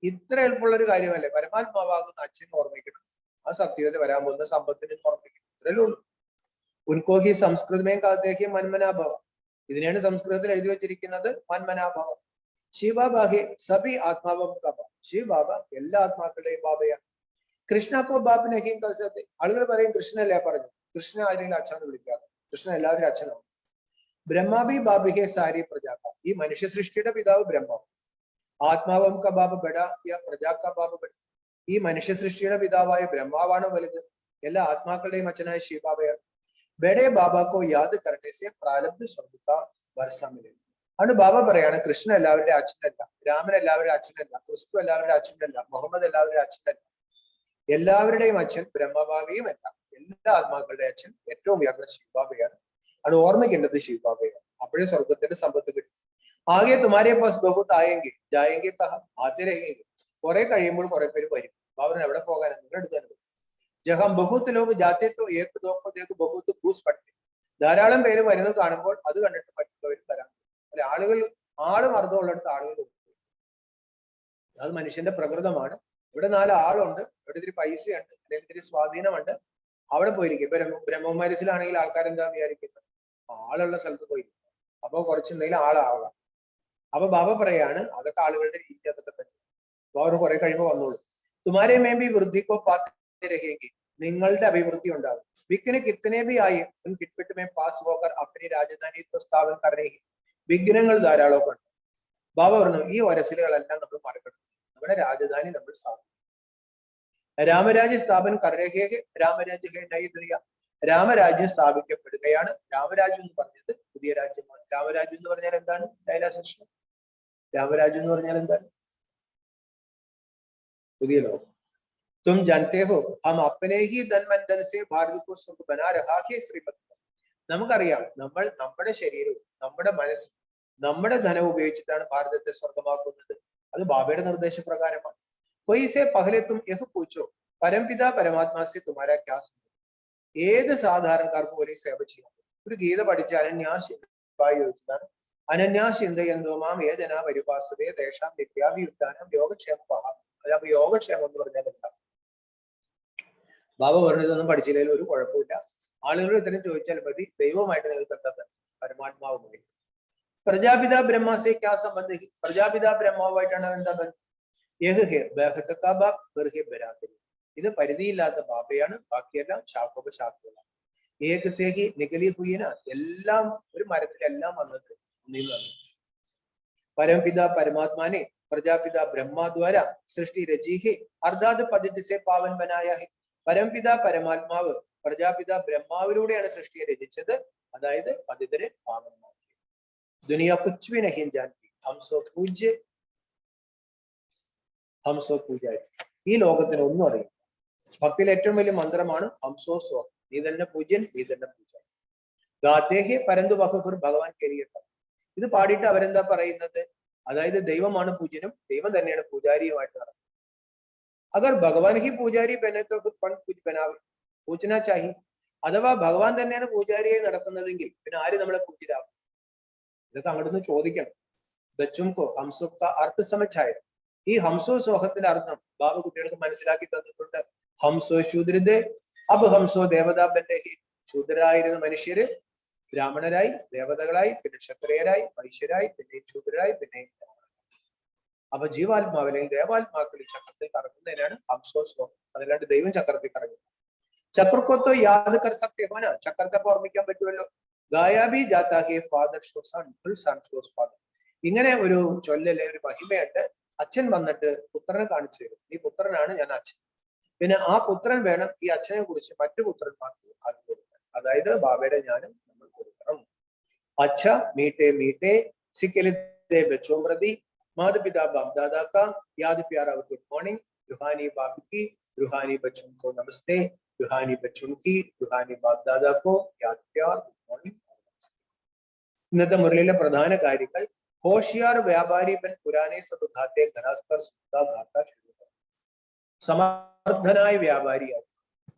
ഇത്ര എളുപ്പമുള്ള ഒരു കാര്യമല്ലേ. പരമാത്മാവാകുന്ന അച്ഛനെ ഓർമ്മിക്കണം. ആ സത്യത വരാൻ പോകുന്ന സമ്പത്തിനെ ഓർമ്മിക്കണം. ഇത്രയല്ലേ ഉള്ളൂ. ഉൻകോഹി സംസ്കൃതമേ കാത്തേഹി മന്മനാഭവ. ഇതിനെയാണ് സംസ്കൃതത്തിൽ എഴുതി വെച്ചിരിക്കുന്നത് മന്മനാഭവ. ശിവബാഹെ സബി ആത്മാവം കബ. ശിവബാബ എല്ലാ ആത്മാക്കളുടെയും ബാബയാണ്. കൃഷ്ണക്കോ ബാബിനെ ഹീം കൽസത്തെ. ആളുകൾ പറയും കൃഷ്ണല്ലേ പറഞ്ഞു. കൃഷ്ണ ആരെങ്കിലും അച്ഛന്ന് വിളിക്കാറ്. കൃഷ്ണ എല്ലാവരും അച്ഛനാണ്. ബ്രഹ്മാബി ബാബിഹെ സാരി പ്രജാക്ക. ഈ മനുഷ്യ സൃഷ്ടിയുടെ പിതാവ് ബ്രഹ്മാവ്. ആത്മാവം ക ബാബ ബഡ യ പ്രജാക്ക ബാബ ബഡ. ഈ മനുഷ്യ സൃഷ്ടിയുടെ പിതാവായ ബ്രഹ്മാവാണ് വലുത്. എല്ലാ ആത്മാക്കളുടെയും അച്ഛനായ ശിവബാബയാണ്. ബഡേ ബാബാക്കോ യാദ് കരണേസെ പ്രാരബ്ധ സ്വർഗ വർഷമില്ല. അതുകൊണ്ട് ബാബ പറയാണ് കൃഷ്ണ എല്ലാവരുടെ അച്ഛനല്ല, രാമൻ എല്ലാവരുടെ അച്ഛനല്ല, ക്രിസ്തു എല്ലാവരുടെ അച്ഛനല്ല, മുഹമ്മദ് എല്ലാവരുടെ അച്ഛനല്ല. എല്ലാവരുടെയും അച്ഛൻ ബ്രഹ്മബാബയും അല്ല. എല്ലാ ആത്മാക്കളുടെ അച്ഛൻ ഏറ്റവും ഉയർന്ന ശിവബാബയാണ്. അത് ഓർമ്മിക്കേണ്ടത് ശിവബാബയാണ്. അപ്പോഴേ സ്വർഗത്തിന്റെ സമ്പത്ത് കിട്ടും. ആകെ തുമാരെ പാസ് ബഹുത്ത് ആയെങ്കിൽ ജായെങ്കിൽ കഹ ആദ്യരഹെങ്കിൽ. കുറെ കഴിയുമ്പോൾ കുറെ പേര് വരും. ബാബന് എവിടെ പോകാനും നിങ്ങൾ എടുക്കാൻ പറ്റും. ജഹം ബഹുത്ത് ലോക് ജാത്യത്വം ഏക്ക് നോക്കത്തേക്ക് ബഹുത്ത് ഭൂസ് പട്ടി. ധാരാളം പേര് വരുന്നത് കാണുമ്പോൾ അത് കണ്ടിട്ട് മറ്റുള്ളവർ തരാം. അല്ലെ, ആള് മർദ്ദമുള്ളിടത്ത് ആളുകൾ. അത് മനുഷ്യന്റെ പ്രകൃതമാണ്. ഇവിടെ 4 ആളുണ്ട്, ഇവിടെ ഇത്തിരി പൈസയുണ്ട്, അല്ലെങ്കിൽ ഇത്തിരി സ്വാധീനമുണ്ട്, അവിടെ പോയിരിക്കും. ഇപ്പൊ ബ്രഹ്മകുമാരിസിലാണെങ്കിൽ ആൾക്കാരെന്താ വിചാരിക്കുന്നത്? ആളുള്ള സ്ഥലത്ത് പോയിരിക്കും. അപ്പൊ കുറച്ച് എന്തെങ്കിലും ആളാവാം. അപ്പൊ ബാബ പറയാണ് അതൊക്കെ ആളുകളുടെ രീതി, അതൊക്കെ തന്നെ. ബാബ കുറെ കഴിയുമ്പോൾ വന്നോളൂ. തുമാരെ മേബി വൃദ്ധിക്കോ പാത്രഹേങ്കി. നിങ്ങളുടെ അഭിവൃദ്ധി ഉണ്ടാകും. വിഘ്ന കിത്തനെ ബി ആയി കിട്പിട്ട് മേ പാസ് ഹോക്കർ അപ്പനി രാജധാനി സ്ഥാപനം കരണേഹി. വിഘ്നങ്ങൾ ധാരാളമൊക്കെ ഉണ്ട്. ബാബ പറഞ്ഞു ഈ ഒരസിലുകളെല്ലാം നമ്മൾ മറക്കണം. നമ്മുടെ രാജധാനി നമ്മൾ സ്ഥാപിക്കും. രാമരാജ്യ സ്ഥാപനം കരണേഹേ രാമരാജ്യ ഹേ നൈ ദുനിയ. രാമരാജ്യം സ്ഥാപിക്കപ്പെടുകയാണ്. രാമരാജ്യം എന്ന് പറഞ്ഞത് പുതിയ രാജ്യമാണ്. രാമരാജ്യം എന്ന് പറഞ്ഞാൽ എന്താണ്? ലൈലാസൃഷ്ടി. രാമരാജ്യം എന്ന് പറഞ്ഞാൽ എന്താണ്? പുതിയ ലോകം. തും ജാനത്തെ ഹോ ഹം അപ്നെ he Dhan Mann Dhan say Bharat കോ സ്വർഗ ബനാ രഹാ ഹേ ശ്രീമത്. നമുക്കറിയാം നമ്മൾ നമ്മുടെ ശരീരവും നമ്മുടെ മനസ്സും നമ്മുടെ ധനവും ഉപയോഗിച്ചിട്ടാണ് ഭാരതത്തെ സ്വർഗമാക്കുന്നത്. അത് ബാബയുടെ നിർദ്ദേശപ്രകാരമാണ്. കൊയ്സെ പഹലെത്തും യഹ് പൂച്ചോ പരംപിത പരമാത്മാസെ തുമാരാ ക്യാ. ഏത് സാധാരണക്കാർക്ക് പോലും സേവ ചെയ്യാം. ഒരു ഗീത പഠിച്ച അനന്യാശിന്തായി ചോദിച്ചതാണ്. അനന്യാശിന്തയന്തോമാം ഏജന പരിപാസതേ ദേശാം നിത്യാഭിയുദ്ധാനം യോഗക്ഷേമ പഹാം. അപ്പൊ യോഗക്ഷേമം എന്ന് പറഞ്ഞാൽ എന്താ? ബാബ പറഞ്ഞതൊന്നും പഠിച്ചില്ലെങ്കിൽ ഒരു കുഴപ്പമില്ല. ആളുകൾ ഇത്തരം ചോദിച്ചാൽ മതി. ദൈവമായിട്ട് നിങ്ങൾക്ക് എന്താ? പരമാത്മാവുമായി. പ്രജാപിത ബ്രഹ്മാസെ ക്യാ സംബന്ധി. പ്രജാപിത ബ്രഹ്മാവുമായിട്ടാണ് എന്താ ബന്ധം? ഇത് പരിധിയില്ലാത്ത ബാബയാണ്, ബാക്കിയെല്ലാം ശാഖോപശാഖകളാണ്. ഏകസേഹി നികലി ഹുയിന, എല്ലാം ഒരു മരത്തിലെല്ലാം വന്നത് ഒന്നിൽ നിന്ന്. परमपिता परमात्मा ने प्रजापिता ब्रह्मा द्वारा सृष्टि रची है, अर्थात पतित से पावन बनाया है. परमपिता परमात्माവ് പ്രജാപിത ബ്രഹ്മാവിലൂടെയാണ് സൃഷ്ടിയെ രചിച്ചത്, അതായത് പതിതരെ പാവനമാക്കി. ദുനിയ കുച്ച് ഭി നഹീ ജാനതി, ഹം സോ പൂജ്യ ഹം സോ പൂജാരി. ഈ ലോകത്തിന് ഒന്നും അറിയില്ല. ഭക്തിയിൽ ഏറ്റവും വലിയ മന്ത്രമാണ് ഹം സോ സ്വ, നീ തന്നെ പൂജ്യൻ, നീ തന്നെ പൂജാരി. ഗാതേഹി പരന്തു ബഹുർ ഭഗവാൻ കേരിയത്ത. ഇത് പാടിയിട്ട് അവരെന്താ പറയുന്നത്? അതായത് ദൈവമാണ് പൂജ്യനും, ദൈവം തന്നെയാണ് പൂജാരിയുമായിട്ട് നടക്കുന്നത്. അഗർ ഭഗവാൻ ഹി പൂജാരി ബനെ തോ കുछ बनावे പൂജന ചാഹി. അഥവാ ഭഗവാൻ തന്നെയാണ് പൂജാരിയായി നടക്കുന്നതെങ്കിൽ പിന്നെ ആര് നമ്മളെ പൂജ്യരാകും? ഇതൊക്കെ അങ്ങോട്ടൊന്ന് ചോദിക്കണം. ബച്ചുംകോ ഹംസോ കാ അർത്ഥ സമझായ. ഈ ഹംസോ സോഹത്തിന്റെ അർത്ഥം ബാബു കുട്ടികൾക്ക് മനസ്സിലാക്കി തന്നിട്ടുണ്ട്. ഹംസോ ശൂദ്രദേ അബ് ഹംസോ ദേവതാ ബനെ ഹി. ശൂദ്രരായിരുന്ന മനുഷ്യര് ബ്രാഹ്മണരായി, ദേവതകളായി, പിന്നെ ക്ഷത്രിയരായി, വൈശ്യരായി, പിന്നെ ശൂദ്രരായി, പിന്നെ അപ്പൊ ജീവാത്മാവിലെയും ദേവാത്മാക്കളിൽ ചക്രത്തിൽ കറങ്ങുന്നതിനാണ് ഹംസോ സ്വം. അതല്ലാണ്ട് ദൈവം ചക്രത്തിൽ കറങ്ങും. ചക്രക്കൊത്തോ യാത് കർ സക്തി ഹോന, ചക്രത്തെ ഓർമ്മിക്കാൻ പറ്റുമല്ലോ. ഗായാബി ജാതാ ഹേ father show son, full son shows father. ഇങ്ങനെ ഒരു ചൊല്ലലെ ഒരു മഹിമയുണ്ട്. അച്ഛൻ വന്നിട്ട് പുത്രനെ കാണിച്ചു തരും, ഈ പുത്രനാണ് ഞാൻ അച്ഛൻ. പിന്നെ ആ പുത്രൻ വേണം ഈ അച്ഛനെ കുറിച്ച് മറ്റു പുത്രന്മാർക്ക് അറിവ് കൊടുക്കാൻ. അതായത് ബാബയുടെ ജ്ഞാനം നമ്മൾ കൊടുക്കണം. അച്ഛ മീട്ടെ മീട്ടെ സിക്കലിത്തെ ബച്ചോം പ്രതി माता पिता बाप दादा का याद प्यारा गुड मॉर्निंग. रूहानी बाप की, रूहानी बच्चों को नमस्ते. रूहानी बच्चों की, रूहानी बाप दादा को याद प्यार गुड मॉर्निंग नमस्ते. ഇന്നത്തെ മുരളിയിലെ പ്രധാന കാര്യങ്ങൾ ഹോഷിയാർ വ്യാപാരി ബൻ പുരാനെ സബ് ഘാത്തെ ഘരാസ്കർ സുഖ ഘാത്ത. സമർത്ഥനായ വ്യാപാരിയായി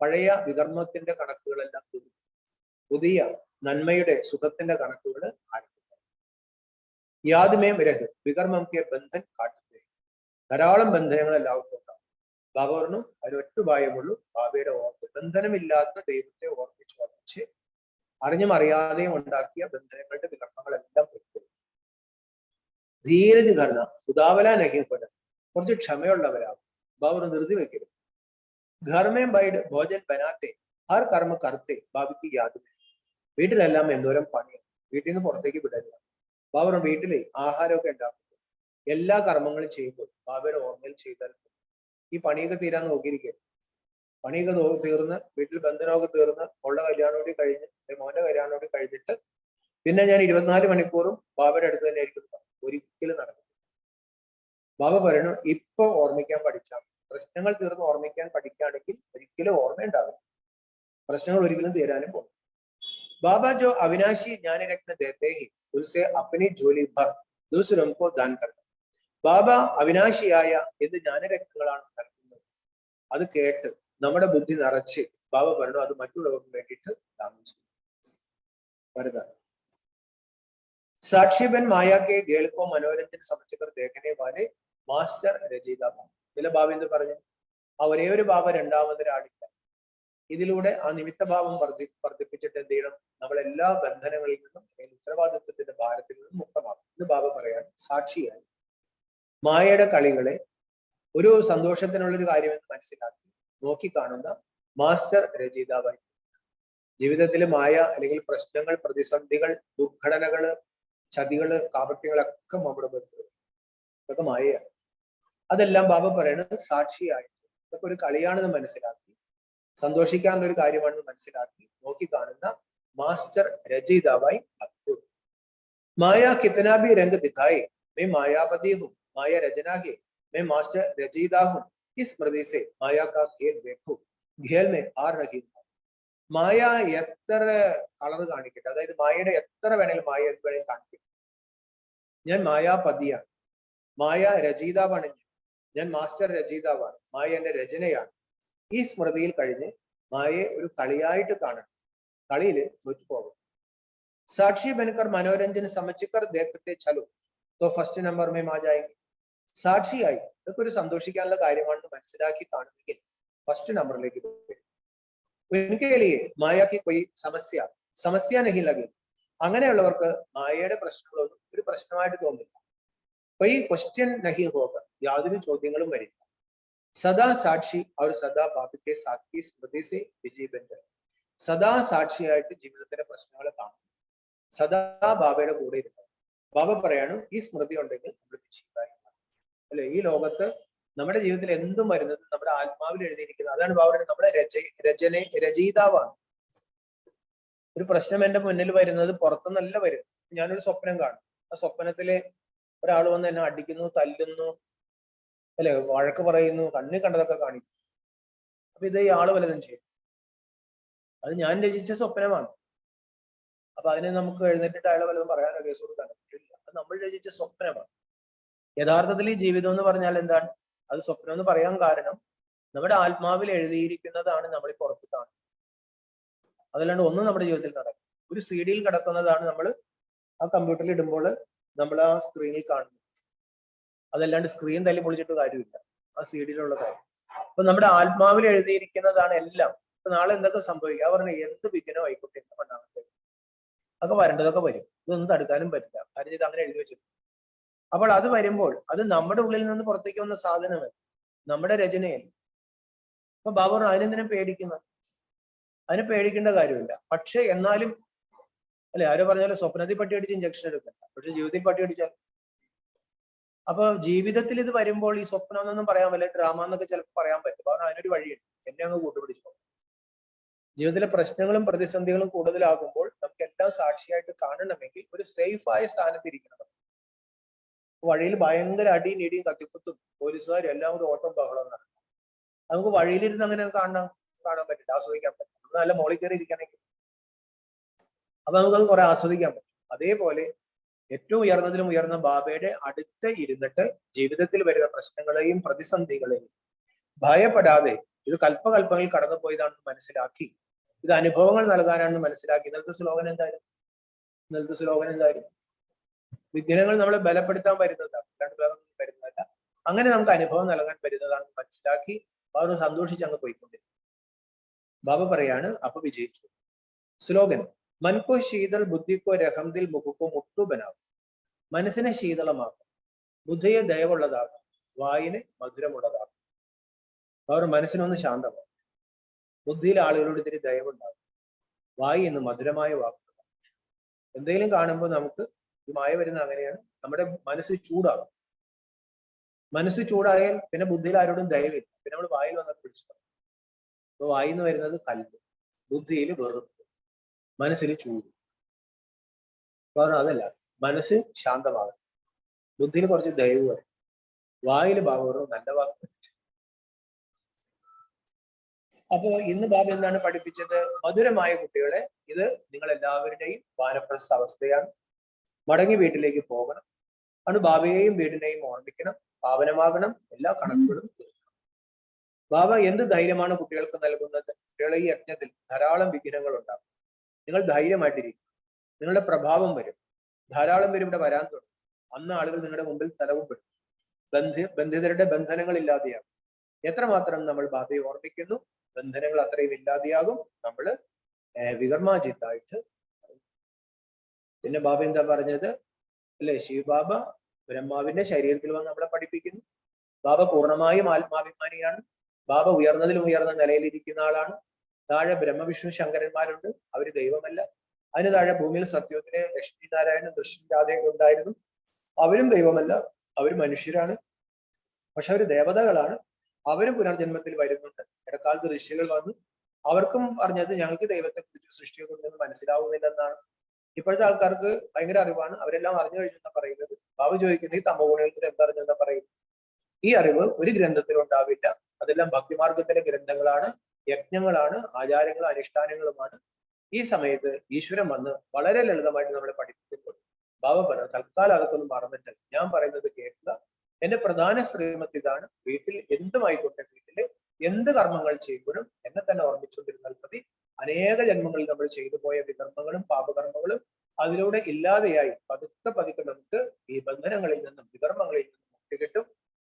പഴയ വികർമ്മത്തിന്റെ കണക്കുകളെല്ലാം തീർന്നു, പുതിയ നന്മയുടെ സുഖത്തിന്റെ കണക്കുകൾ ആരംഭിച്ചു. യാദ്മേ വിരഹ് വികർമ്മം കെ ബന്ധൻ കാട്ടുന്നേ. ധാരാളം ബന്ധനങ്ങൾ എല്ലാവർക്കും ഉണ്ടാവും. ബാബ പറഞ്ഞു അതിനൊറ്റ ഉപായമുള്ളൂ, ബാബയുടെ ഓർത്ത്. ബന്ധനമില്ലാത്ത ദൈവത്തെ ഓർമ്മിച്ച് വരച്ച് അറിഞ്ഞും അറിയാതെയും ഉണ്ടാക്കിയ ബന്ധനങ്ങളുടെ വികർമ്മങ്ങളെല്ലാം പൊയ്ക്കൊള്ളും. ധീരജ് ഘർണ ഉദാവല നഹിപ്പന, കുറച്ച് ക്ഷമയുള്ളവരാകും. ബാബ ധൃതി വെക്കരുത്. ഘർമേ ബൈഡ് ഭോജൻ ബനാത്തെ ഹർ കർമ്മ കർത്തെ ബാബയ്ക്ക് യാതൊരു. വീട്ടിലെല്ലാം എന്തോരം പണിയാണ്, വീട്ടിൽ നിന്ന് പുറത്തേക്ക് വിടരുത്. ബാബ വീട്ടിലെ ആഹാരമൊക്കെ ഉണ്ടാക്കും, എല്ലാ കർമ്മങ്ങളും ചെയ്യുമ്പോൾ ബാബയുടെ ഓർമ്മയിൽ ചെയ്താൽ ഈ പണിയൊക്കെ തീരാൻ നോക്കിയിരിക്കും. പണിയൊക്കെ തീർന്ന് വീട്ടിൽ ബന്ധനമൊക്കെ തീർന്ന് ഉള്ള കല്യാണോടി കഴിഞ്ഞ് മോന്റെ കല്യാണോടി കഴിഞ്ഞിട്ട് പിന്നെ ഞാൻ 24 മണിക്കൂറും ബാബയുടെ അടുത്ത് തന്നെ ആയിരിക്കും. ഒരിക്കലും നടക്കും. ബാബ പറയണു ഇപ്പൊ ഓർമ്മിക്കാൻ പഠിച്ചാൽ, പ്രശ്നങ്ങൾ തീർന്ന് ഓർമ്മിക്കാൻ പഠിക്കുകയാണെങ്കിൽ ഒരിക്കലും ഓർമ്മയുണ്ടാവില്ല, പ്രശ്നങ്ങൾ ഒരിക്കലും തീരാനും പോകും. ബാബ ജോ അവിനാശി ജ്ഞാനരത്ന ദേത്തെ ഹി ഉൽസെ അപ്പനി ജോലി ഭർ ദൂസരോं को दान करना. ബാബ അവിനാശിയായ എന്ത് ജ്ഞാനരത്നങ്ങളാണ് നൽകുന്നത്, അത് കേട്ട് നമ്മുടെ ബുദ്ധി നിറച്ച് ബാബ പറഞ്ഞു അത് മറ്റുള്ളവർക്ക് വേണ്ടിയിട്ട് ദാനം ചെയ്യും. साक्षी बन माया के गेल को मनोरंजन समझकर देखने वाले മാസ്റ്റർ രചയിത ബാബ. ഇതിലെ ബാബ എന്ന് പറഞ്ഞു ആ ഒരേ ഒരു ബാബ രണ്ടാമതൊരാളില്ല. ഇതിലൂടെ ആ നിമിത്തഭാവം വർദ്ധിപ്പിച്ചിട്ട് എന്ത് ചെയ്യണം, നമ്മളെല്ലാ ബന്ധനങ്ങളിൽ നിന്നും ഉത്തരവാദിത്വത്തിന്റെ ഭാരത്തിൽ നിന്നും മുക്തമാകും. ഇത് ബാബ പറയാൻ സാക്ഷിയായി മായയുടെ കളികളെ ഒരു സന്തോഷത്തിനുള്ളൊരു കാര്യമെന്ന് മനസ്സിലാക്കി നോക്കിക്കാണുന്ന മാസ്റ്റർ രചയിതാവായി. ജീവിതത്തിൽ മായ അല്ലെങ്കിൽ പ്രശ്നങ്ങൾ, പ്രതിസന്ധികൾ, ദുർഘടനകള്, ചതികള്, കാപട്യങ്ങളൊക്കെ നമ്മുടെ ബന്ധുക്കൾ, ഇതൊക്കെ മായയാണ്. അതെല്ലാം ബാബ പറയുന്നത് സാക്ഷിയായി ഇതൊക്കെ ഒരു കളിയാണെന്ന് മനസ്സിലാക്കി, സന്തോഷിക്കാനുള്ള ഒരു കാര്യമാണെന്ന് മനസ്സിലാക്കി നോക്കിക്കാണുന്ന മാസ്റ്റർ രചയിതാവായി അത്ഭുതം. മായ കിतना भी रंग दिखाए मैं मायापति हूँ, माया रचना है मैं मास्टर रचयिता हूँ. इस स्मृति से माया का खेल देखो, खेल में हार रही. മായ എത്ര കളർ കാണിക്കട്ടെ, അതായത് മായയുടെ എത്ര വേണേലും മായ എന്ത് വേണേലും കാണിക്കട്ടെ, ഞാൻ മായാപതിയാണ്, മായ രചയിതാവാണ്, ഞാൻ മാസ്റ്റർ രചയിതാവാണ്, മായ എന്റെ രചനയാണ്. ഈ സ്മൃതിയിൽ കഴിഞ്ഞ് മായയെ ഒരു കളിയായിട്ട് കാണണം, കളിയിൽ തോറ്റുപോകും. സാക്ഷി ബൻകർ മനോരഞ്ജന സമച്ചിക്കർ ദേഖത്തെ ചലോ തോ ഫസ്റ്റ് നമ്പർ മേ മാ ജായെങ്കി. സാക്ഷിയായി ഇതൊക്കെ ഒരു സന്തോഷിക്കാനുള്ള കാര്യമാണെന്ന് മനസ്സിലാക്കി കാണുമെങ്കിൽ ഫസ്റ്റ് നമ്പറിലേക്ക് പോകും. उनके लिए माया की कोई समस्या नहीं लगी. അങ്ങനെയുള്ളവർക്ക് മായയുടെ പ്രശ്നങ്ങളൊന്നും ഒരു പ്രശ്നമായിട്ട് തോന്നില്ല. कोई क्वेश्चन नहीं होगा, യാതൊരു ചോദ്യങ്ങളും വരില്ല. सदा साक्षी और सदा बाबे के साथ की स्मृति से विजय बंधन. സദാ സാക്ഷിയായിട്ട് ജീവിതത്തിലെ പ്രശ്നങ്ങളെ കാണും, സദാ ബാബയുടെ കൂടെ ഇരുന്നു. ബാബ പറയാണ് ഈ സ്മൃതി ഉണ്ടെങ്കിൽ നമ്മൾ വിജയിക്കായി അല്ലെ. ഈ ലോകത്ത് നമ്മുടെ ജീവിതത്തിൽ എന്തും വരുന്നത് നമ്മുടെ ആത്മാവിൽ എഴുതിയിരിക്കുന്നത്. അതാണ് ബാബയുടെ നമ്മുടെ രചയിതാവാണ്. ഒരു പ്രശ്നം എന്റെ മുന്നിൽ വരുന്നത് പുറത്തുനിന്നല്ല വരും. ഞാനൊരു സ്വപ്നം കാണും, ആ സ്വപ്നത്തില് ഒരാൾ വന്ന് എന്നെ അടിക്കുന്നു, തല്ലുന്നു, അല്ലെ, വഴക്ക് പറയുന്നു, കണ്ണിൽ കണ്ടതൊക്കെ കാണിക്കും. അപ്പൊ ഇത് ഈ ആള് വല്ലതും ചെയ്യും. അത് ഞാൻ രചിച്ച സ്വപ്നമാണ്. അപ്പൊ അതിനെ നമുക്ക് എഴുന്നേറ്റിട്ട് അയാളെ വല്ലതും പറയാനോ കേസ് കൊടുക്കാനോ പറ്റില്ല. അത് നമ്മൾ രചിച്ച സ്വപ്നമാണ്. യഥാർത്ഥത്തിൽ ഈ ജീവിതം എന്ന് പറഞ്ഞാൽ എന്താണ്? അത് സ്വപ്നം എന്ന് പറയാൻ കാരണം നമ്മുടെ ആത്മാവിൽ എഴുതിയിരിക്കുന്നതാണ് നമ്മൾ പുറത്ത് കാണുന്നത്. അതല്ലാണ്ട് ഒന്നും നമ്മുടെ ജീവിതത്തിൽ നടക്കും. ഒരു CD-യിൽ കിടക്കുന്നതാണ് നമ്മൾ ആ കമ്പ്യൂട്ടറിൽ ഇടുമ്പോൾ നമ്മൾ ആ സ്ക്രീനിൽ കാണുന്നത്. അതല്ലാണ്ട് സ്ക്രീൻ തല്ലി പൊളിച്ചിട്ട് കാര്യമില്ല, ആ CD-യിലുള്ള കാര്യം. അപ്പൊ നമ്മുടെ ആത്മാവിൽ എഴുതിയിരിക്കുന്നതാണ് എല്ലാം. അപ്പൊ നാളെ എന്തൊക്കെ സംഭവിക്കുക പറഞ്ഞ എന്ത് വിഘ്നം ആയിക്കോട്ടെ, എന്ത് മണ്ണാകട്ടെ, അതൊക്കെ വരേണ്ടതൊക്കെ വരും. ഇതൊന്നും തടുക്കാനും പറ്റില്ല, കാര്യം ഇത് അങ്ങനെ എഴുതി വെച്ചിട്ടുണ്ട്. അപ്പോൾ അത് വരുമ്പോൾ അത് നമ്മുടെ ഉള്ളിൽ നിന്ന് പുറത്തേക്ക് വന്ന സാധനമല്ല, നമ്മുടെ രചനയല്ല. അപ്പൊ ബാബ അതിനെന്തിനാ പേടിക്കുന്നത്? അതിന് പേടിക്കേണ്ട കാര്യമില്ല. പക്ഷെ എന്നാലും അല്ലെ, ആരോ പറഞ്ഞാലും സ്വപ്നത്തിൽ പട്ടി അടിച്ച് ഇഞ്ചക്ഷൻ എടുക്കണ്ട, പക്ഷെ ജീവിതത്തിൽ പട്ടി അടിച്ചാൽ. അപ്പൊ ജീവിതത്തിൽ ഇത് വരുമ്പോൾ ഈ സ്വപ്നം എന്നൊന്നും പറയാൻ പറ്റില്ല, ഡ്രാമ എന്നൊക്കെ ചിലപ്പോൾ പറയാൻ പറ്റും. കാരണം അതിനൊരു വഴിയുണ്ട്, എന്നെ അങ്ങ് കൂട്ടുപിടിച്ചു. ജീവിതത്തിലെ പ്രശ്നങ്ങളും പ്രതിസന്ധികളും കൂടുതലാകുമ്പോൾ നമുക്ക് എല്ലാം സാക്ഷിയായിട്ട് കാണണമെങ്കിൽ ഒരു സേഫായ സ്ഥാനത്ത് ഇരിക്കണം. വഴിയിൽ ഭയങ്കര അടിയും ഇടിയും കത്തിക്കുത്തും പോലീസുകാരും എല്ലാം കൂടി ഓട്ടം ബഹളം നടക്കും. നമുക്ക് വഴിയിലിരുന്ന് അങ്ങനെ കാണാൻ പറ്റില്ല, ആസ്വദിക്കാൻ പറ്റില്ല. നമുക്ക് നല്ല മോളിൽ കയറി ഇരിക്കണമെങ്കിൽ അപ്പൊ നമുക്കത് കുറെ ആസ്വദിക്കാൻ പറ്റും. അതേപോലെ ഏറ്റവും ഉയർന്നതിലും ഉയർന്ന ബാബയുടെ അടുത്ത് ഇരുന്നിട്ട് ജീവിതത്തിൽ വരുന്ന പ്രശ്നങ്ങളെയും പ്രതിസന്ധികളെയും ഭയപ്പെടാതെ ഇത് കൽപ്പകൽപ്പങ്ങളിൽ കടന്നുപോയതാണെന്ന് മനസ്സിലാക്കി, ഇത് അനുഭവങ്ങൾ നൽകാനാണെന്ന് മനസ്സിലാക്കി. ഇന്നത്തെ സ്ലോഗൻ എന്തായിരുന്നു? വിഘ്നങ്ങൾ നമ്മളെ ബലപ്പെടുത്താൻ വരുന്നതാണ്, രണ്ടുപേർക്കും വരുന്നതല്ല. അങ്ങനെ നമുക്ക് അനുഭവം നൽകാൻ വരുന്നതാണെന്ന് മനസ്സിലാക്കി ബാബ സന്തോഷിച്ച് അങ്ങ് പോയിക്കൊണ്ടിരിക്കും. ബാബ പറയാണ് അപ്പൊ വിജയിച്ചു. സ്ലോഗൻ മൻകോ ശീതൾ ബുദ്ധിക്കോ രഹംദിൽ മുഖക്കോ മുട്ടു ബനാവും. മനസ്സിനെ ശീതളമാക്കും, ബുദ്ധിയെ ദയവുള്ളതാക്കും, വായിനെ മധുരമുള്ളതാക്കും. അവർ മനസ്സിനൊന്ന് ശാന്തമാക്കും, ബുദ്ധിയിൽ ആളുകളോട് ഇത്തിരി ദയവുണ്ടാകും, വായി എന്ന് മധുരമായ വാക്കുകൾ. എന്തെങ്കിലും കാണുമ്പോൾ നമുക്ക് ഈ മായ വരുന്നത് അങ്ങനെയാണ്, നമ്മുടെ മനസ്സ് ചൂടാകും. മനസ്സ് ചൂടായാൽ പിന്നെ ബുദ്ധിയിൽ ആരോടും ദയവില്ല, പിന്നെ നമ്മൾ വായിൽ വന്നത് പിടിച്ചു. അപ്പൊ വായിൽ നിന്ന് വരുന്നത് കല്ല്, ബുദ്ധിയിൽ വെറുപ്പ്, മനസ്സിൽ ചൂട്. കാരണം അതല്ല, മനസ്സ് ശാന്തമാകും, ബുദ്ധിയിൽ കുറച്ച് ദയവ് വരും, വായിൽ ഭാവം നല്ല വാക്ക്. അപ്പോ ഇന്ന് ബാബ എന്താണ് പഠിപ്പിച്ചത്? മധുരമായ കുട്ടികളെ, ഇത് നിങ്ങൾ എല്ലാവരുടെയും വാനപ്രസ്ഥ അവസ്ഥയാണ്. മടങ്ങി വീട്ടിലേക്ക് പോകണം. അത് ബാബയെയും വീടിനെയും ഓർമ്മിക്കണം, പാവനമാകണം, എല്ലാ കണക്കുകളും തീർക്കണം. ബാബ എന്ത് ധൈര്യമാണ് കുട്ടികൾക്ക് നൽകുന്നത്? കുട്ടികളെ ഈ യജ്ഞത്തിൽ ധാരാളം വിഘ്നങ്ങൾ ഉണ്ടാകും. നിങ്ങൾ ധൈര്യമായിട്ടിരിക്കും, നിങ്ങളുടെ പ്രഭാവം വരും, ധാരാളം പേര് ഇവിടെ വരാൻ തുടങ്ങും. അന്ന് ആളുകൾ നിങ്ങളുടെ മുമ്പിൽ തലവും പെടും, ബന്ധിതരുടെ ബന്ധനങ്ങൾ ഇല്ലാതെയാകും. എത്രമാത്രം നമ്മൾ ബാബയെ ഓർമ്മിക്കുന്നു, ബന്ധനങ്ങൾ അത്രയും ഇല്ലാതെയാകും. നമ്മൾ വികർമാജിത്തായിട്ട്. പിന്നെ ബാബ എന്താ പറഞ്ഞത് അല്ലെ? ശിവബാബ ബ്രഹ്മാവിന്റെ ശരീരത്തിൽ വന്ന് നമ്മളെ പഠിപ്പിക്കുന്നു. ബാബ പൂർണ്ണമായും ആത്മാഭിമാനിയാണ്. ബാബ ഉയർന്നതിലും ഉയർന്ന നിലയിലിരിക്കുന്ന ആളാണ്. താഴെ ബ്രഹ്മവിഷ്ണു ശങ്കരന്മാരുണ്ട്, അവര് ദൈവമല്ല. അതിന് താഴെ ഭൂമിയിൽ സത്യത്തിലെ ലക്ഷ്മി നാരായണൻ കൃഷ്ണൻ രാധയൊക്കെ ഉണ്ടായിരുന്നു, അവരും ദൈവമല്ല, അവർ മനുഷ്യരാണ്. പക്ഷെ അവര് ദേവതകളാണ്. അവരും പുനർജന്മത്തിൽ വരുന്നുണ്ട്. ഇടക്കാലത്ത് ഋഷികൾ വന്നു, അവർക്കും പറഞ്ഞത് ഞങ്ങൾക്ക് ദൈവത്തെ കുറിച്ച് സൃഷ്ടിയൊന്നും മനസ്സിലാവുന്നില്ലെന്നാണ്. ഇപ്പോഴത്തെ ആൾക്കാർക്ക് ഭയങ്കര അറിവാണ്, അവരെല്ലാം അറിഞ്ഞു കഴിഞ്ഞെന്നാ പറയുന്നത്. ബാബ ചോദിക്കുന്നത് ഈ തമോഗുണികൾക്ക് എന്തറിഞ്ഞെന്നാ പറയുന്നത്? ഈ അറിവ് ഒരു ഗ്രന്ഥത്തിലും ഉണ്ടാവില്ല. അതെല്ലാം ഭക്തിമാർഗത്തിലെ ഗ്രന്ഥങ്ങളാണ്, യജ്ഞങ്ങളാണ്, ആചാരങ്ങളും അനുഷ്ഠാനങ്ങളുമാണ്. ഈ സമയത്ത് ഈശ്വരൻ വന്ന് വളരെ ലളിതമായിട്ട് നമ്മളെ പഠിപ്പിക്കുമ്പോൾ ബാബ പറഞ്ഞു തൽക്കാലം അതൊക്കെ ഒന്ന് മറന്നിട്ട് ഞാൻ പറയുന്നത് കേൾക്കുക. എന്റെ പ്രധാന ശ്രീമത്ത് ഇതാണ്, വീട്ടിൽ എന്തുമായിക്കോട്ടെ, വീട്ടില് എന്ത് കർമ്മങ്ങൾ ചെയ്യുമ്പോഴും എന്നെ തന്നെ ഓർമ്മിച്ചുകൊണ്ടിരുന്നാൽ മതി. അനേക ജന്മങ്ങളിൽ നമ്മൾ ചെയ്തു പോയ വികർമ്മങ്ങളും പാപകർമ്മങ്ങളും അതിലൂടെ ഇല്ലാതെയായി പതുക്കെ പതുക്കെ നമുക്ക് ഈ ബന്ധനങ്ങളിൽ നിന്നും വികർമ്മങ്ങളിൽ നിന്നും മുക്തി കിട്ടും.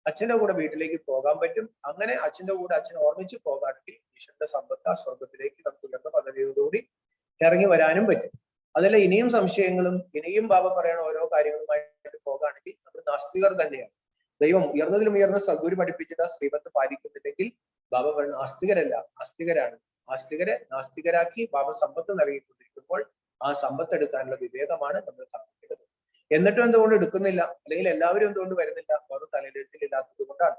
അച്ഛന്റെ കൂടെ വീട്ടിലേക്ക് പോകാൻ പറ്റും. അങ്ങനെ അച്ഛന്റെ കൂടെ അച്ഛനെ ഓർമ്മിച്ച് പോകാണെങ്കിൽ ഈശ്വരന്റെ സമ്പത്ത് ആ സ്വർഗത്തിലേക്ക് നമുക്ക് ഉയർന്ന പദവിയോടുകൂടി ഇറങ്ങി വരാനും പറ്റും. അതല്ല ഇനിയും സംശയങ്ങളും ഇനിയും ബാബ പറയണ ഓരോ കാര്യങ്ങളുമായിട്ട് പോകുകയാണെങ്കിൽ നമ്മൾ നാസ്തികർ തന്നെയാണ്. ദൈവം ഉയർന്നതിലും ഉയർന്ന സദ്ഗുരു പഠിപ്പിച്ചിട്ട് ആ ശ്രീമത്ത് പാലിക്കുന്നില്ലെങ്കിൽ ബാബ പറഞ്ഞ ആസ്തികരല്ല, ആസ്തികരാണ്. ആസ്തികരെ നാസ്തികരാക്കി ബാബ സമ്പത്ത് നൽകിക്കൊണ്ടിരിക്കുമ്പോൾ ആ സമ്പത്ത് എടുക്കാനുള്ള വിവേകമാണ് നമ്മൾ കാണിക്കുന്നത്. എന്നിട്ടും എന്തുകൊണ്ട് എടുക്കുന്നില്ല, അല്ലെങ്കിൽ എല്ലാവരും എന്തുകൊണ്ട് വരുന്നില്ല? അവർ തലയിലെഴുത്തിലില്ലാത്തത് കൊണ്ടാണ്.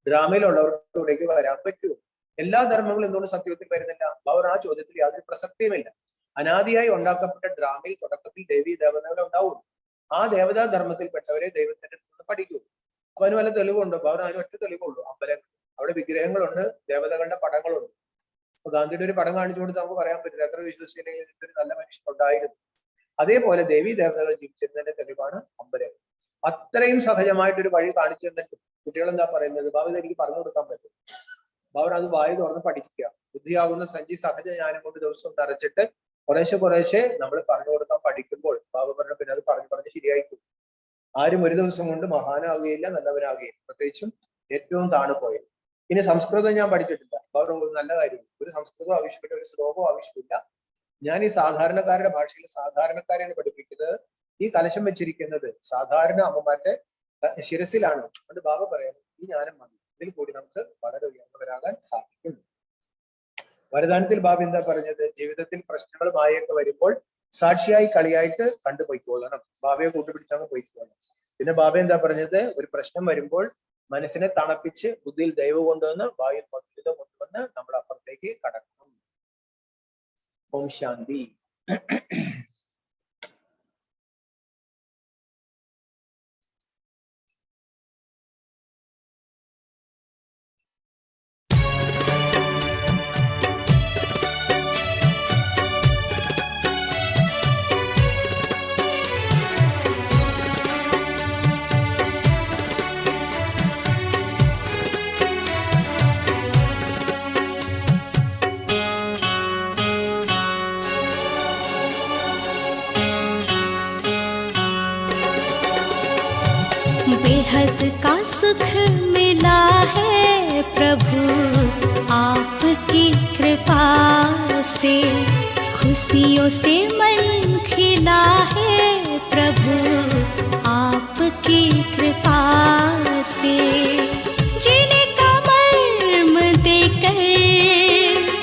ഡ്രാമയിലുള്ളവർക്ക് ഇവിടേക്ക് വരാൻ പറ്റുമോ? എല്ലാ ധർമ്മങ്ങളും എന്തുകൊണ്ട് സത്യത്തിൽ വരുന്നില്ല? അവർ ആ ചോദ്യത്തിൽ യാതൊരു പ്രസക്തിയുമില്ല. അനാദിയായി ഉണ്ടാക്കപ്പെട്ട ഡ്രാമയിൽ തുടക്കത്തിൽ ദേവീ ദേവതകൾ ഉണ്ടാവും. ആ ദേവതാ ധർമ്മത്തിൽപ്പെട്ടവരെ ദൈവത്തിന്റെ അടുത്ത് പഠിക്കൂ. അപ്പൊ അതിന് വല്ല തെളിവുണ്ടോ? അവർ അതിന് ഒറ്റ തെളിവുള്ളൂ. അമ്പലങ്ങൾ, അവിടെ വിഗ്രഹങ്ങളുണ്ട്, ദേവതകളുടെ പടങ്ങളുണ്ട്. അപ്പൊ ഗാന്ധിയുടെ ഒരു പടം കാണിച്ചു കൊടുത്ത് നമുക്ക് പറയാൻ പറ്റില്ല എത്ര വിശ്വസിച്ചില്ലെങ്കിൽ ഒരു നല്ല മനുഷ്യൻ ഉണ്ടായിരുന്നു. അതേപോലെ ദേവീ ദേവതകൾ ജീവിച്ചിരുന്നതിന്റെ തെളിവാണ് അമ്പലങ്ങൾ. അത്രയും സഹജമായിട്ടൊരു വഴി കാണിച്ചു തന്നിട്ട് കുട്ടികൾ എന്താ പറയുന്നത്? ബാബ എനിക്ക് പറഞ്ഞു കൊടുക്കാൻ പറ്റും. ബാബർ അത് വായി തുറന്ന് പഠിക്കുക. ബുദ്ധിയാകുന്ന സഞ്ചി സഹജ ജ്ഞാനം കൊണ്ട് ദിവസവും നിറച്ചിട്ട് കുറേശ്ശെ നമ്മൾ പറഞ്ഞു കൊടുക്കാൻ പഠിക്കുമ്പോൾ ബാബ പറഞ്ഞ പിന്നെ അത് പറഞ്ഞ് ശരിയായിക്കും. ആരും ഒരു ദിവസം കൊണ്ട് മഹാനാകുകയില്ല, നല്ലവനാകുകയില്ല. പ്രത്യേകിച്ചും ഏറ്റവും താണു പോയത്. ഇനി സംസ്കൃതം ഞാൻ പഠിച്ചിട്ടില്ല. ബാബർ നല്ല കാര്യം, ഒരു സംസ്കൃതവും ആവശ്യമില്ല, ഒരു ശ്ലോകവും ആവശ്യമില്ല. ഞാൻ ഈ സാധാരണക്കാരുടെ ഭാഷയിൽ സാധാരണക്കാരെയാണ് പഠിപ്പിക്കുന്നത്. ഈ കലശം വെച്ചിരിക്കുന്നത് സാധാരണ അമ്മമാരുടെ ശിരസിലാണ്. അതുകൊണ്ട് ബാബ പറയുന്നത് ഈ ജ്ഞാനം മതി, ഇതിൽ കൂടി നമുക്ക് വളരെ ഉയർന്നവരാകാൻ സാധിക്കും. വരദാനത്തിൽ ബാബ എന്താ പറഞ്ഞത്? ജീവിതത്തിൽ പ്രശ്നങ്ങൾ മായൊക്കെ വരുമ്പോൾ സാക്ഷിയായി കളിയായിട്ട് കണ്ടുപോയിക്കോളണം. ബാബയെ കൂട്ടുപിടിച്ചങ്ങ് പോയിക്കോളണം. പിന്നെ ബാബ എന്താ പറഞ്ഞത്? ഒരു പ്രശ്നം വരുമ്പോൾ മനസ്സിനെ തണുപ്പിച്ച് ബുദ്ധിയിൽ ദൈവം കൊണ്ടുവന്ന് വായു കൊണ്ടുവന്ന് നമ്മൾ അപ്പുറത്തേക്ക് കടക്കണം. ഓം ശാന്തി. बेहद का सुख मिला है प्रभु आपकी कृपा से, खुशियों से मन खिला